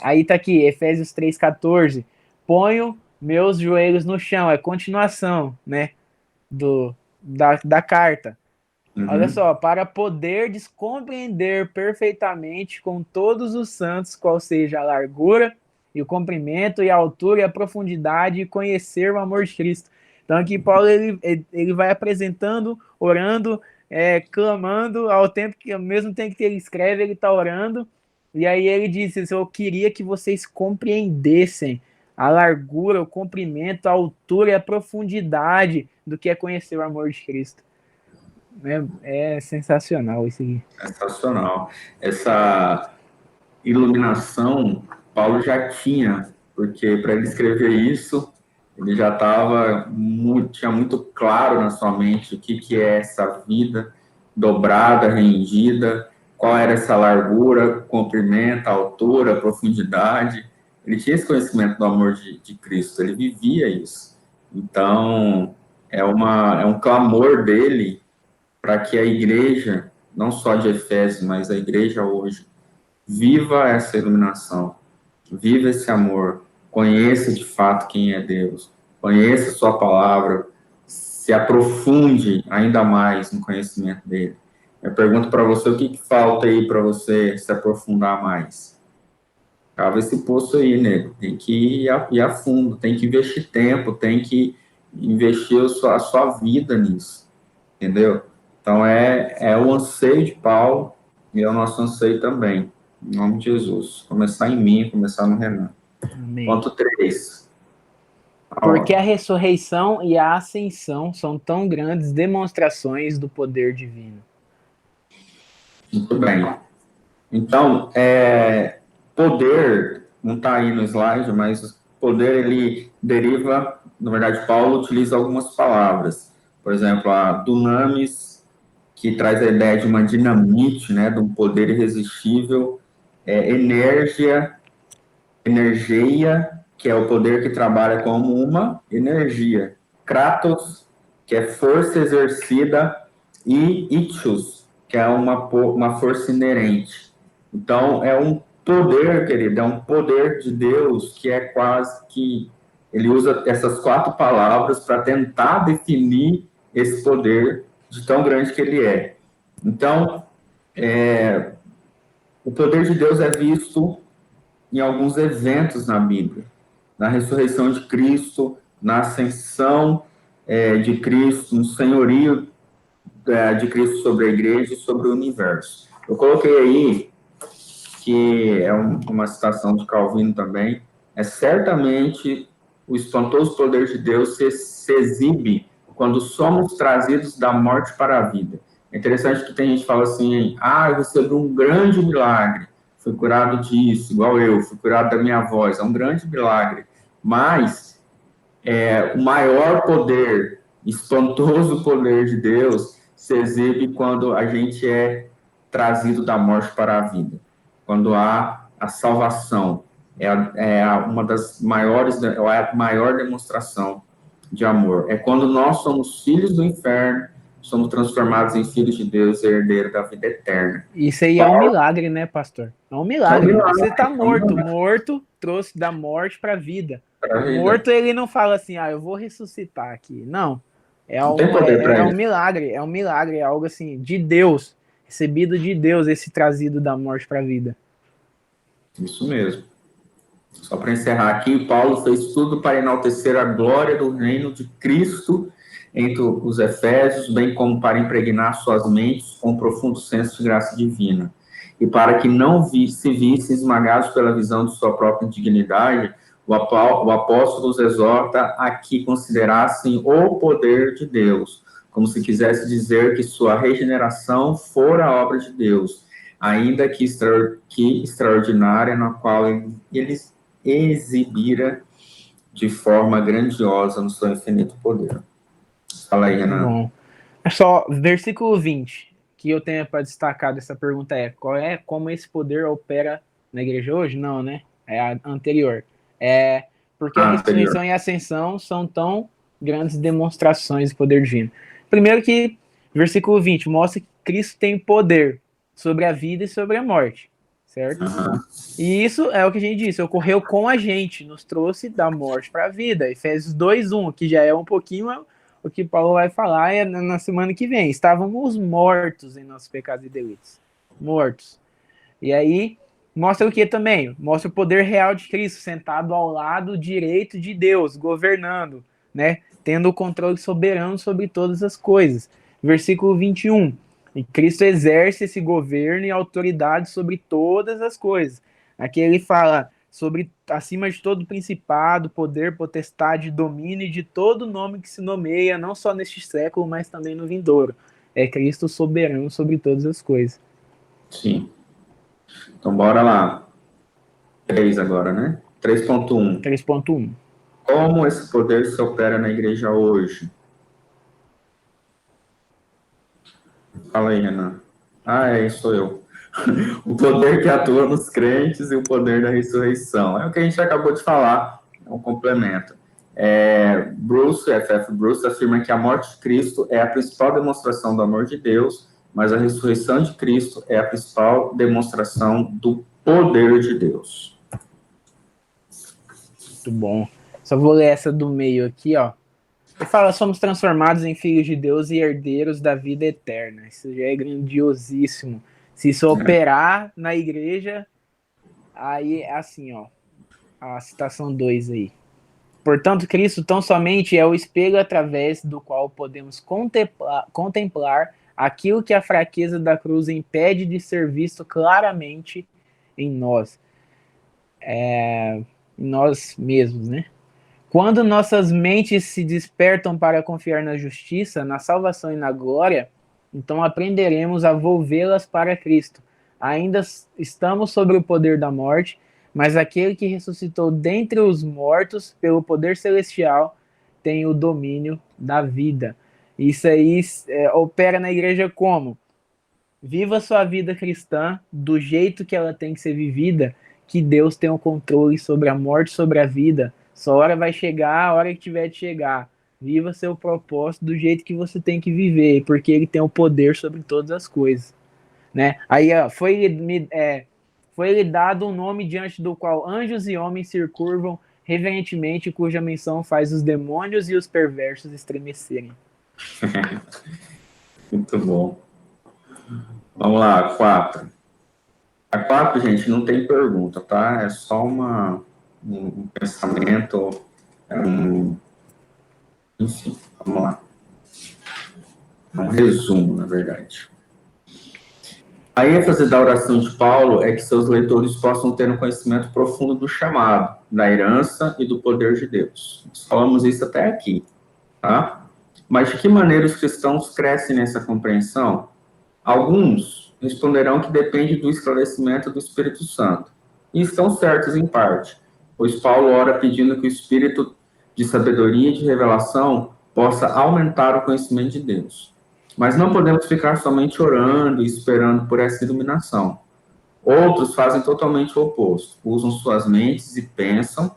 Aí tá aqui, Efésios 3,14. Ponho meus joelhos no chão, é continuação, né, da carta. Olha só, para poderdes compreender perfeitamente com todos os santos qual seja a largura e o comprimento e a altura e a profundidade e conhecer o amor de Cristo. Então aqui Paulo ele vai apresentando, orando, clamando, ao mesmo tempo que ele escreve, ele está orando, e aí ele diz, eu queria que vocês compreendessem a largura, o comprimento, a altura e a profundidade do que é conhecer o amor de Cristo. É sensacional isso aqui. Sensacional. Essa iluminação, Paulo já tinha, porque para ele escrever isso, ele já tinha muito claro na sua mente o que é essa vida dobrada, rendida, qual era essa largura, comprimento, altura, profundidade. Ele tinha esse conhecimento do amor de Cristo, ele vivia isso. Então, é um clamor dele para que a igreja, não só de Efésios, mas a igreja hoje, viva essa iluminação, viva esse amor, conheça de fato quem é Deus, conheça sua palavra, se aprofunde ainda mais no conhecimento dele. Eu pergunto para você, o que falta aí para você se aprofundar mais? Cava esse poço aí, nego. Tem que ir a fundo, tem que investir tempo, tem que investir a sua vida nisso, entendeu? Então, é o anseio de Paulo e é o nosso anseio também, em nome de Jesus. Começar em mim, começar no Renan. Amém. Ponto 3. Porque a ressurreição e a ascensão são tão grandes demonstrações do poder divino. Muito bem. Então, poder, não está aí no slide, mas poder, ele deriva, na verdade, Paulo utiliza algumas palavras. Por exemplo, a dunamis, que traz a ideia de uma dinamite, né, de um poder irresistível, energia, que é o poder que trabalha como uma energia, kratos, que é força exercida, e ichus, que é uma força inerente. Então, é um poder, querido, é um poder de Deus que é quase que... Ele usa essas 4 palavras para tentar definir esse poder de tão grande que ele é. Então, o poder de Deus é visto em alguns eventos na Bíblia. Na ressurreição de Cristo, na ascensão de Cristo, no senhorio de Cristo sobre a igreja e sobre o universo. Eu coloquei aí, que é uma citação de Calvino também, certamente o espantoso poder de Deus se exibe quando somos trazidos da morte para a vida. É interessante que tem gente que fala assim, eu recebi um grande milagre, fui curado disso, igual eu, fui curado da minha voz, é um grande milagre. Mas o maior poder, espantoso poder de Deus, se exibe quando a gente é trazido da morte para a vida. Quando há a salvação. Uma das maiores, é a maior demonstração de amor. É quando nós somos filhos do inferno, somos transformados em filhos de Deus e herdeiros da vida eterna. Isso aí é um milagre, né, pastor? É um milagre. Você está morto, trouxe da morte para a vida. O morto, ele não fala assim, eu vou ressuscitar aqui. Não. É um milagre, é algo assim, de Deus, recebido de Deus, esse trazido da morte para a vida. Isso mesmo. Só para encerrar aqui, Paulo fez tudo para enaltecer a glória do reino de Cristo entre os Efésios, bem como para impregnar suas mentes com um profundo senso de graça divina. E para que não se vissem esmagados pela visão de sua própria indignidade, o apóstolo os exorta a que considerassem o poder de Deus, como se quisesse dizer que sua regeneração fora obra de Deus, ainda que extraordinária, na qual eles exibira de forma grandiosa no seu infinito poder. Fala aí, Renan. Bom, só versículo 20, que eu tenho para destacar dessa pergunta como esse poder opera na igreja hoje? Não, né? É a anterior. Porque a ressurreição e a ascensão são tão grandes demonstrações do poder divino. Primeiro que, versículo 20, mostra que Cristo tem poder. sobre a vida e sobre a morte, certo? Aham. E isso é o que a gente disse, ocorreu com a gente, nos trouxe da morte para a vida. Efésios 2:1, que já é um pouquinho o que Paulo vai falar na semana que vem. Estávamos mortos em nossos pecados e delitos. Mortos. E aí, mostra o que também? Mostra o poder real de Cristo, sentado ao lado direito de Deus, governando, né? Tendo o controle soberano sobre todas as coisas. Versículo 21. E Cristo exerce esse governo e autoridade sobre todas as coisas. Aqui ele fala sobre, acima de todo principado, poder, potestade, domínio e de todo nome que se nomeia, não só neste século, mas também no vindouro. É Cristo soberano sobre todas as coisas. Sim. Então, bora lá. 3 agora, né? 3.1. 3.1. Como esse poder se opera na igreja hoje? Fala aí, Renan. Sou eu. O poder que atua nos crentes e o poder da ressurreição. É o que a gente acabou de falar, é um complemento. F.F. Bruce afirma que a morte de Cristo é a principal demonstração do amor de Deus, mas a ressurreição de Cristo é a principal demonstração do poder de Deus. Muito bom. Só vou ler essa do meio aqui, ó. Ele fala, somos transformados em filhos de Deus e herdeiros da vida eterna. Isso já é grandiosíssimo. Se isso operar na igreja, aí é assim, ó. A citação 2 aí. Portanto, Cristo tão somente é o espelho através do qual podemos contemplar aquilo que a fraqueza da cruz impede de ser visto claramente em nós. Em nós mesmos, né? Quando nossas mentes se despertam para confiar na justiça, na salvação e na glória, então aprenderemos a volvê-las para Cristo. Ainda estamos sob o poder da morte, mas aquele que ressuscitou dentre os mortos pelo poder celestial tem o domínio da vida. Isso aí opera na igreja como? Viva sua vida cristã do jeito que ela tem que ser vivida, que Deus tem o controle sobre a morte, sobre a vida. Sua hora vai chegar, a hora que tiver de chegar. Viva seu propósito do jeito que você tem que viver, porque ele tem o poder sobre todas as coisas, né? Aí ó, foi-lhe dado um nome diante do qual anjos e homens se curvam reverentemente, cuja menção faz os demônios e os perversos estremecerem. Muito bom. Vamos lá, 4. A 4, gente, não tem pergunta, tá? É só um pensamento, enfim, vamos lá. Um resumo, na verdade. A ênfase da oração de Paulo é que seus leitores possam ter um conhecimento profundo do chamado, da herança e do poder de Deus. Nós falamos isso até aqui, tá? Mas de que maneira os cristãos crescem nessa compreensão? Alguns responderão que depende do esclarecimento do Espírito Santo. E estão certos em parte, pois Paulo ora pedindo que o Espírito de sabedoria e de revelação possa aumentar o conhecimento de Deus. Mas não podemos ficar somente orando e esperando por essa iluminação. Outros fazem totalmente o oposto. Usam suas mentes e pensam,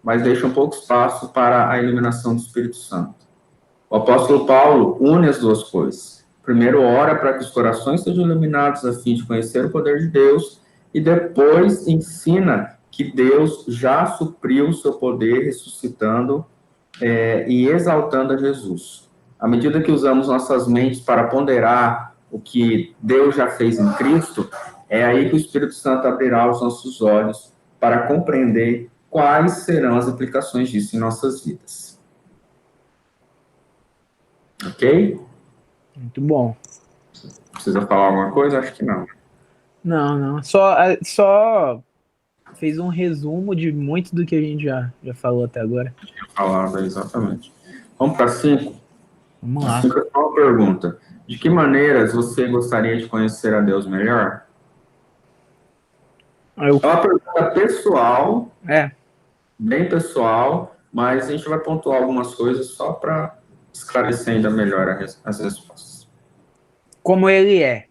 mas deixam pouco espaço para a iluminação do Espírito Santo. O apóstolo Paulo une as duas coisas. Primeiro ora para que os corações sejam iluminados a fim de conhecer o poder de Deus, e depois ensina que Deus já supriu o seu poder ressuscitando e exaltando a Jesus. À medida que usamos nossas mentes para ponderar o que Deus já fez em Cristo, é aí que o Espírito Santo abrirá os nossos olhos para compreender quais serão as implicações disso em nossas vidas. Ok? Muito bom. Precisa falar alguma coisa? Acho que não. Não. Só fez um resumo de muito do que a gente já falou até agora. Falava, exatamente. Vamos para 5? Vamos lá. 5 é só uma pergunta. De que maneiras você gostaria de conhecer a Deus melhor? É uma pergunta pessoal, bem pessoal, mas a gente vai pontuar algumas coisas só para esclarecer ainda melhor as respostas. Como ele é,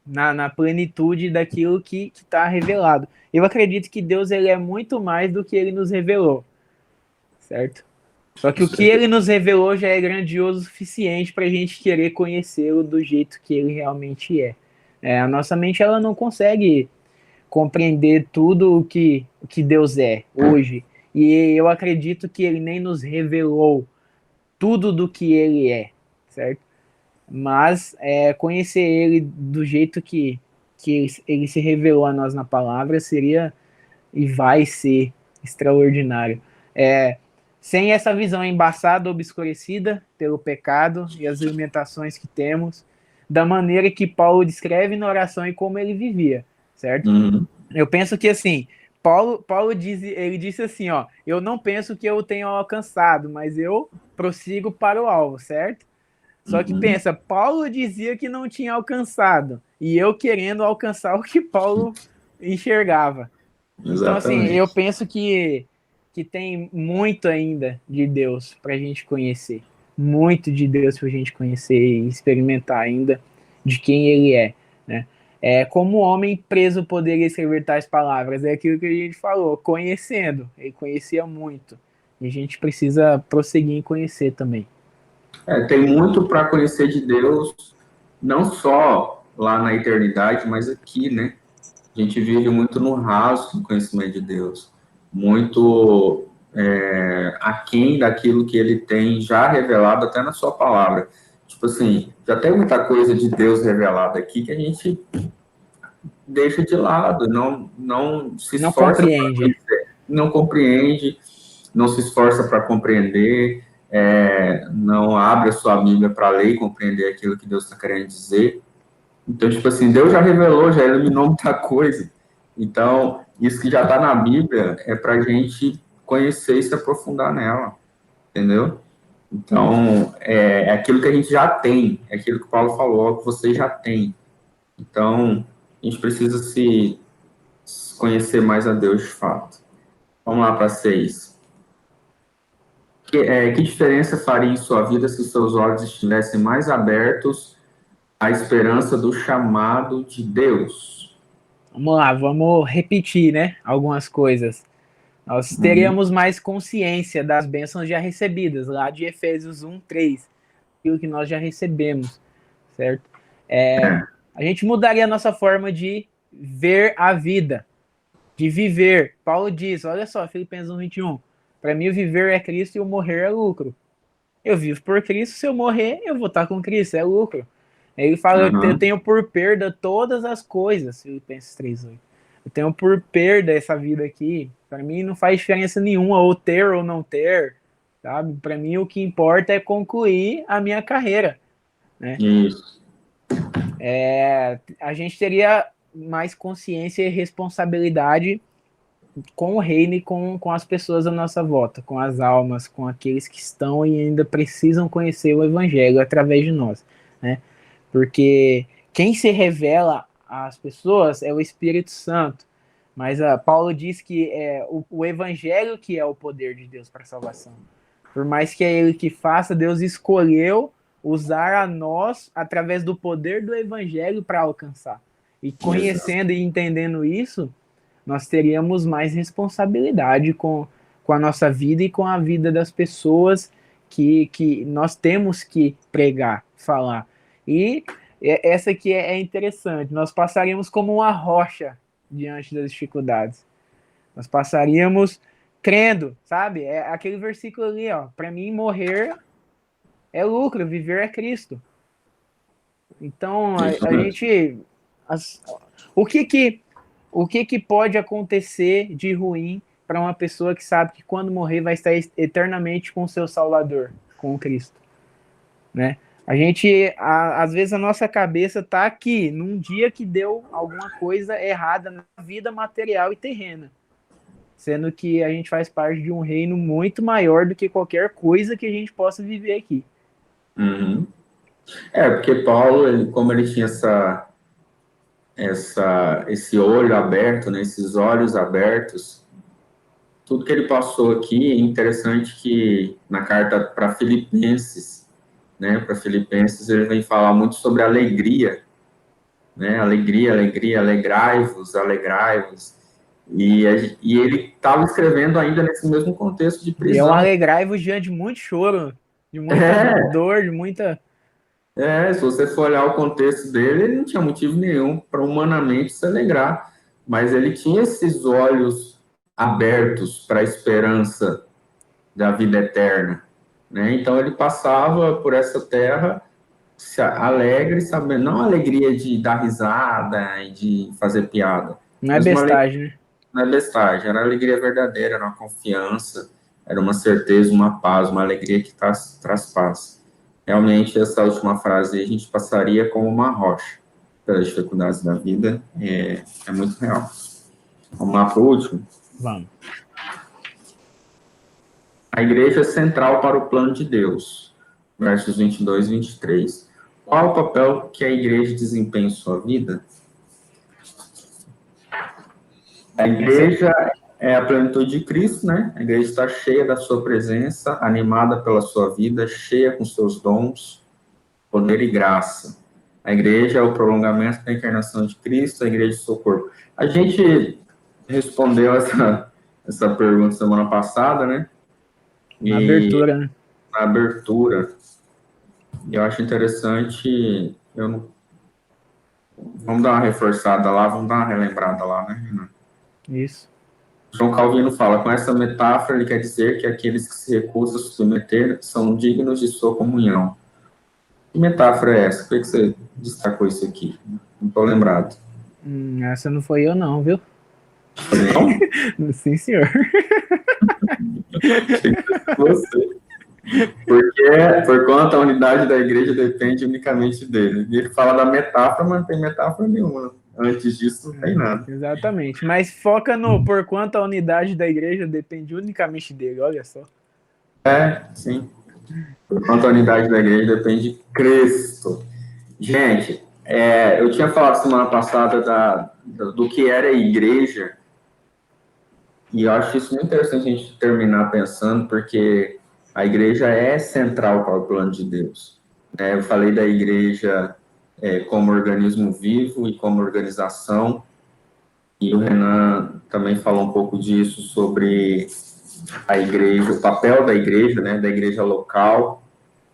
na plenitude daquilo que está revelado. Eu acredito que Deus ele é muito mais do que ele nos revelou, certo? Só que o que ele nos revelou já é grandioso o suficiente para a gente querer conhecê-lo do jeito que ele realmente é, A nossa mente ela não consegue compreender tudo o que Deus é hoje. E eu acredito que ele nem nos revelou tudo do que ele é, certo? Mas conhecer ele do jeito que ele se revelou a nós na palavra seria e vai ser extraordinário. Sem essa visão embaçada, obscurecida pelo pecado e as limitações que temos, da maneira que Paulo descreve na oração e como ele vivia, certo? Uhum. Eu penso que assim, Paulo diz, ele disse assim, ó, eu não penso que eu tenha alcançado, mas eu prossigo para o alvo, certo? Só que Uhum. pensa, Paulo dizia que não tinha alcançado, e eu querendo alcançar o que Paulo enxergava. Então, assim, eu Exatamente. penso que tem muito ainda de Deus para a gente conhecer. Muito de Deus para a gente conhecer e experimentar ainda de quem ele é, né? Como o homem preso poderia escrever tais palavras? É aquilo que a gente falou, conhecendo. Ele conhecia muito. E a gente precisa prosseguir em conhecer também. Tem muito para conhecer de Deus, não só lá na eternidade, mas aqui, né? A gente vive muito no raso do conhecimento de Deus, muito aquém daquilo que ele tem já revelado até na sua palavra. Tipo assim, já tem muita coisa de Deus revelada aqui que a gente deixa de lado, não se Não esforça para compreende. conhecer, não compreende, não se esforça para compreender, não abre a sua Bíblia para ler e compreender aquilo que Deus está querendo dizer. Então, tipo assim, Deus já revelou, já iluminou muita coisa. Então, isso que já está na Bíblia é para a gente conhecer e se aprofundar nela, entendeu? Então, é aquilo que a gente já tem, é aquilo que o Paulo falou, que você já tem. Então, a gente precisa se conhecer mais a Deus de fato. Vamos lá para 6. Que diferença faria em sua vida se seus olhos estivessem mais abertos à esperança do chamado de Deus? Vamos lá, vamos repetir, né? Algumas coisas. Nós Uhum. teríamos mais consciência das bênçãos já recebidas, lá de Efésios 1:3, aquilo que nós já recebemos, certo? A gente mudaria a nossa forma de ver a vida, de viver. Paulo diz, olha só, Filipenses 1:21, para mim o viver é Cristo e o morrer é lucro. Eu vivo por Cristo, se eu morrer, eu vou estar com Cristo, é lucro. Ele fala, eu Uhum. tenho por perda todas as coisas, Filipenses 3:8. Eu tenho por perda essa vida aqui. Para mim não faz diferença nenhuma ou ter ou não ter, sabe? Para mim o que importa é concluir a minha carreira, né? Isso. A gente teria mais consciência e responsabilidade com o reino e com as pessoas à nossa volta, com as almas, com aqueles que estão e ainda precisam conhecer o evangelho através de nós, né? Porque quem se revela às pessoas é o Espírito Santo. Mas Paulo diz que é o evangelho que é o poder de Deus para a salvação. Por mais que é ele que faça, Deus escolheu usar a nós através do poder do evangelho para alcançar. E Exato. conhecendo e entendendo isso, nós teríamos mais responsabilidade com a nossa vida e com a vida das pessoas que nós temos que pregar, falar. E essa aqui é interessante. Nós passaríamos como uma rocha diante das dificuldades. Nós passaríamos crendo, sabe? É aquele versículo ali, ó. Para mim, morrer é lucro, viver é Cristo. Então, Isso a mesmo. gente. As, o que pode acontecer de ruim para uma pessoa que sabe que quando morrer vai estar eternamente com o seu Salvador, com Cristo, né? A gente, às vezes a nossa cabeça está aqui, num dia que deu alguma coisa errada na vida material e terrena, sendo que a gente faz parte de um reino muito maior do que qualquer coisa que a gente possa viver aqui. Uhum. Porque Paulo, como ele tinha esse olho aberto, né, esses olhos abertos, tudo que ele passou aqui é interessante que na carta para Filipenses, né, para Filipenses ele vem falar muito sobre alegria, né, alegria, alegria, alegrai-vos, alegrai-vos, e ele estava escrevendo ainda nesse mesmo contexto de E é um prisão. alegrai-vos diante de muito choro, de muita dor, de muita. Se você for olhar o contexto dele, ele não tinha motivo nenhum para humanamente se alegrar, mas ele tinha esses olhos abertos para a esperança da vida eterna, né? Então ele passava por essa terra alegre, sabendo, não a alegria de dar risada e de fazer piada, Não é mas uma alegria, bestagem, né? não é bestagem, era uma alegria verdadeira, era uma confiança, era uma certeza, uma paz, uma alegria que traz paz. Realmente, essa última frase a gente passaria como uma rocha pelas dificuldades da vida, é muito real. Vamos lá para o último? Vamos. A igreja é central para o plano de Deus, versos 22 e 23. Qual o papel que a igreja desempenha em sua vida? A igreja é a plenitude de Cristo, né? A igreja está cheia da sua presença, animada pela sua vida, cheia com seus dons, poder e graça. A igreja é o prolongamento da encarnação de Cristo, a igreja é o seu corpo. A gente respondeu essa pergunta semana passada, né? Na abertura, né? Na abertura, eu acho interessante, vamos dar uma reforçada lá, vamos dar uma relembrada lá, né, Renan? Isso. João Calvino fala, com essa metáfora ele quer dizer que aqueles que se recusam a se submeter são dignos de sua comunhão. Que metáfora é essa? Por que você destacou isso aqui? Não estou lembrado. Essa não foi eu não, viu? Não? Sim, senhor. Você. Porque, por quanto a unidade da igreja depende unicamente dele. E ele fala da metáfora, mas não tem metáfora nenhuma. Antes disso, não tem nada. Exatamente. Mas foca no por quanto a unidade da igreja depende unicamente dele, olha só. Sim. Por quanto a unidade da igreja depende de Cristo. Gente, eu tinha falado semana passada do que era a igreja, e eu acho isso muito interessante a gente terminar pensando, porque a igreja é central para o plano de Deus. Eu falei da igreja como organismo vivo e como organização, e o Renan também falou um pouco disso, sobre a igreja, o papel da igreja, né, da igreja local,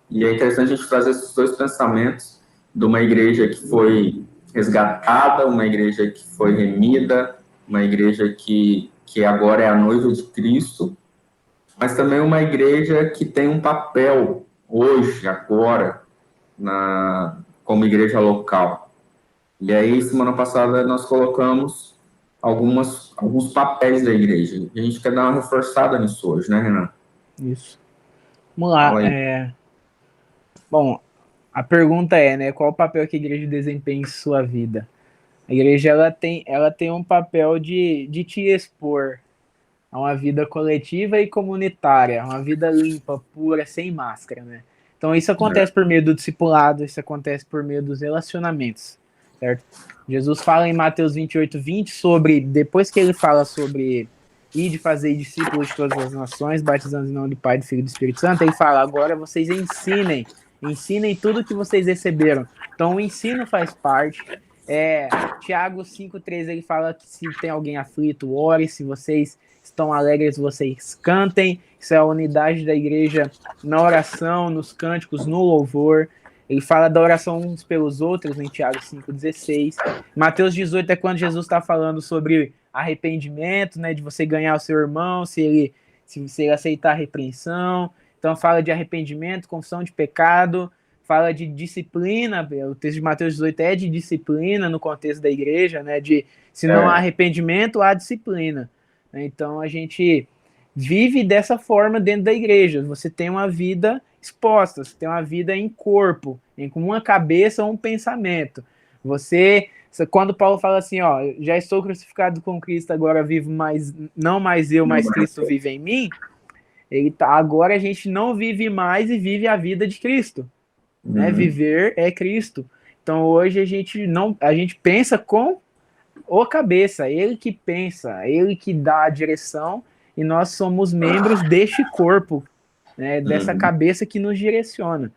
e é interessante a gente trazer esses dois pensamentos de uma igreja que foi resgatada, uma igreja que foi remida, uma igreja que agora é a noiva de Cristo, mas também uma igreja que tem um papel hoje, agora, como igreja local. E aí, semana passada, nós colocamos alguns papéis da igreja. E a gente quer dar uma reforçada nisso hoje, né, Renan? Isso. Vamos lá. Bom, a pergunta é, né, qual o papel que a igreja desempenha em sua vida? A igreja ela tem um papel de te expor a uma vida coletiva e comunitária, uma vida limpa, pura, sem máscara, né? Então isso acontece por meio do discipulado, isso acontece por meio dos relacionamentos, certo? Jesus fala em Mateus 28:20 sobre, depois que ele fala sobre ir de fazer discípulos de todas as nações, batizando em nome do Pai, do Filho e do Espírito Santo, ele fala, agora vocês ensinem tudo que vocês receberam. Então o ensino faz parte. Tiago 5:3 ele fala que se tem alguém aflito, ore, se vocês estão alegres, vocês cantem. Isso é a unidade da igreja na oração, nos cânticos, no louvor. Ele fala da oração uns pelos outros em Tiago 5:16. Mateus 18 é quando Jesus está falando sobre arrependimento, né, de você ganhar o seu irmão, se ele aceitar a repreensão. Então fala de arrependimento, confissão de pecado, fala de disciplina. O texto de Mateus 18 é de disciplina no contexto da igreja, né, de se não há arrependimento, há disciplina. Então a gente vive dessa forma dentro da igreja. Você tem uma vida exposta, você tem uma vida em corpo, com uma cabeça ou um pensamento. Quando Paulo fala assim, ó, já estou crucificado com Cristo, agora vivo, mas não mais eu, mas Cristo vive em mim. Agora a gente não vive mais e vive a vida de Cristo. Né? Viver é Cristo. Então hoje a gente pensa com o cabeça, ele que pensa, ele que dá a direção, e nós somos membros deste corpo, né, dessa cabeça que nos direciona.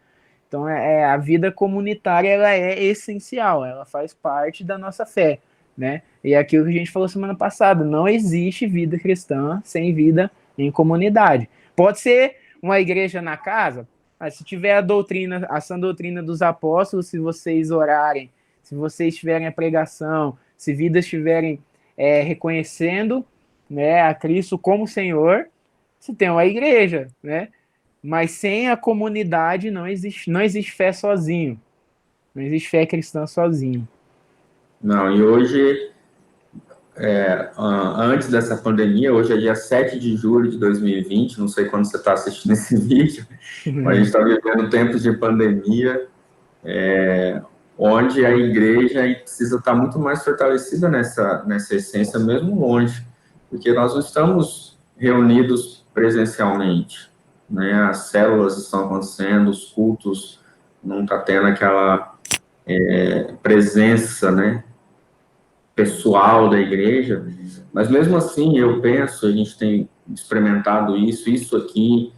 Então a vida comunitária ela é essencial, ela faz parte da nossa fé, né? E é aquilo que a gente falou semana passada, não existe vida cristã sem vida em comunidade. Pode ser uma igreja na casa, se tiver a sã doutrina dos apóstolos, se vocês orarem, se vocês tiverem a pregação, se vidas estiverem reconhecendo, né, a Cristo como Senhor, você tem uma igreja, né? Mas sem a comunidade não existe fé sozinho. Não existe fé cristã sozinho. Não, e hoje, antes dessa pandemia, hoje é dia 7 de julho de 2020, não sei quando você está assistindo esse vídeo, mas a gente está vivendo tempos de pandemia, onde a igreja precisa estar muito mais fortalecida nessa essência, mesmo longe, porque nós não estamos reunidos presencialmente, né? As células estão acontecendo, os cultos não está tendo aquela presença, né, pessoal da igreja, mas mesmo assim eu penso, a gente tem experimentado isso aqui,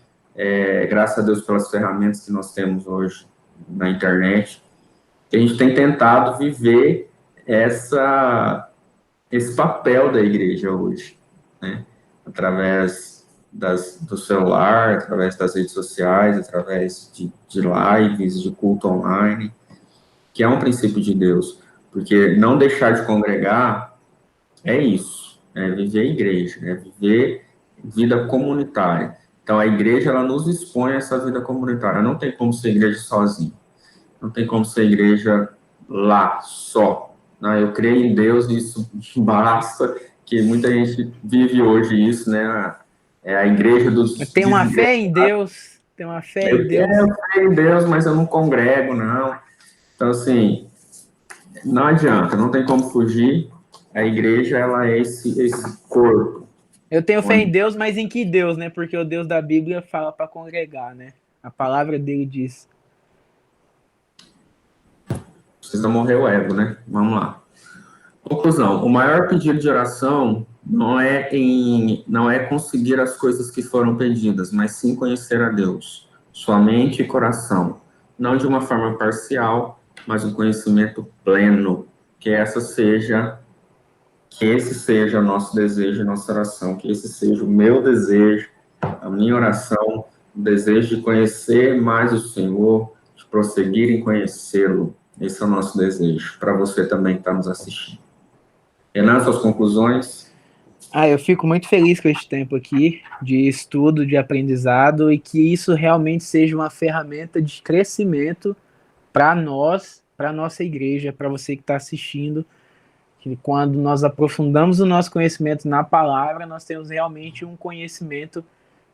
graças a Deus pelas ferramentas que nós temos hoje na internet, que a gente tem tentado viver esse papel da igreja hoje, né? Através do celular, através das redes sociais, através de lives, de culto online, que é um princípio de Deus, porque não deixar de congregar é isso, é viver a igreja, é viver vida comunitária. Então, a igreja, ela nos expõe a essa vida comunitária. Não tem como ser igreja sozinho. Não tem como ser igreja lá, só. Né? Eu creio em Deus e isso basta, que muita gente vive hoje isso, né? É a igreja dos... Tem uma fé em Deus, tem uma fé em Deus. Eu creio em Deus, mas eu não congrego, não. Então, assim, não adianta, não tem como fugir. A igreja, ela é esse corpo. Eu tenho fé em Deus, mas em que Deus, né? Porque o Deus da Bíblia fala para congregar, né? A palavra dele diz. Precisa morrer o ego, né? Vamos lá. Conclusão. O maior pedido de oração não é conseguir as coisas que foram pedidas, mas sim conhecer a Deus, sua mente e coração. Não de uma forma parcial, mas um conhecimento pleno. Que esse seja o nosso desejo e nossa oração, que esse seja o meu desejo, a minha oração, o desejo de conhecer mais o Senhor, de prosseguir em conhecê-lo. Esse é o nosso desejo, para você também que está nos assistindo. Renan, suas conclusões? Eu fico muito feliz com este tempo aqui de estudo, de aprendizado, e que isso realmente seja uma ferramenta de crescimento para nós, para a nossa igreja, para você que está assistindo, que quando nós aprofundamos o nosso conhecimento na palavra, nós temos realmente um conhecimento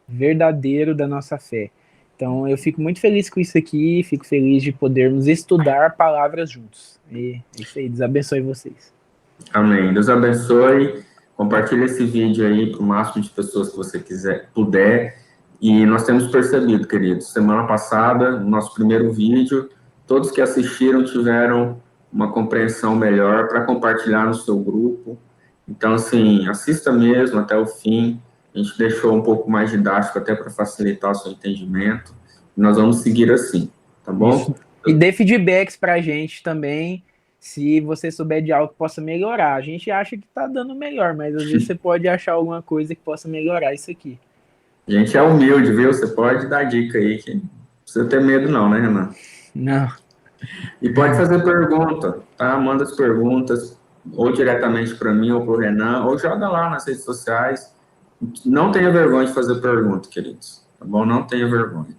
verdadeiro da nossa fé. Então, eu fico muito feliz com isso aqui, fico feliz de podermos estudar palavras juntos. E é isso aí, Deus abençoe vocês. Amém. Deus abençoe. Compartilhe esse vídeo aí para o máximo de pessoas que você puder. E nós temos percebido, queridos, semana passada, no nosso primeiro vídeo, todos que assistiram tiveram uma compreensão melhor para compartilhar no seu grupo. Então, assim, assista mesmo até o fim. A gente deixou um pouco mais didático até para facilitar o seu entendimento. E nós vamos seguir assim, tá bom? Isso. E dê feedbacks para a gente também, se você souber de algo que possa melhorar. A gente acha que está dando melhor, mas às vezes você pode achar alguma coisa que possa melhorar isso aqui. A gente é humilde, viu? Você pode dar dica aí, que não precisa ter medo não, né, Renan? Não. E pode fazer pergunta, tá? Manda as perguntas, ou diretamente para mim ou para o Renan, ou joga lá nas redes sociais. Não tenha vergonha de fazer pergunta, queridos, tá bom? Não tenha vergonha.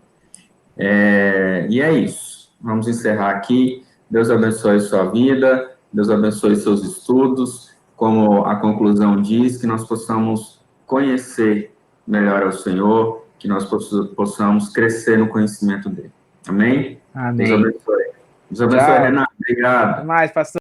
E é isso. Vamos encerrar aqui. Deus abençoe sua vida, Deus abençoe seus estudos. Como a conclusão diz, que nós possamos conhecer melhor ao Senhor, que nós possamos crescer no conhecimento dele. Amém? Amém. Deus abençoe. Deus abençoe, Renato. Obrigado. Até mais, pastor.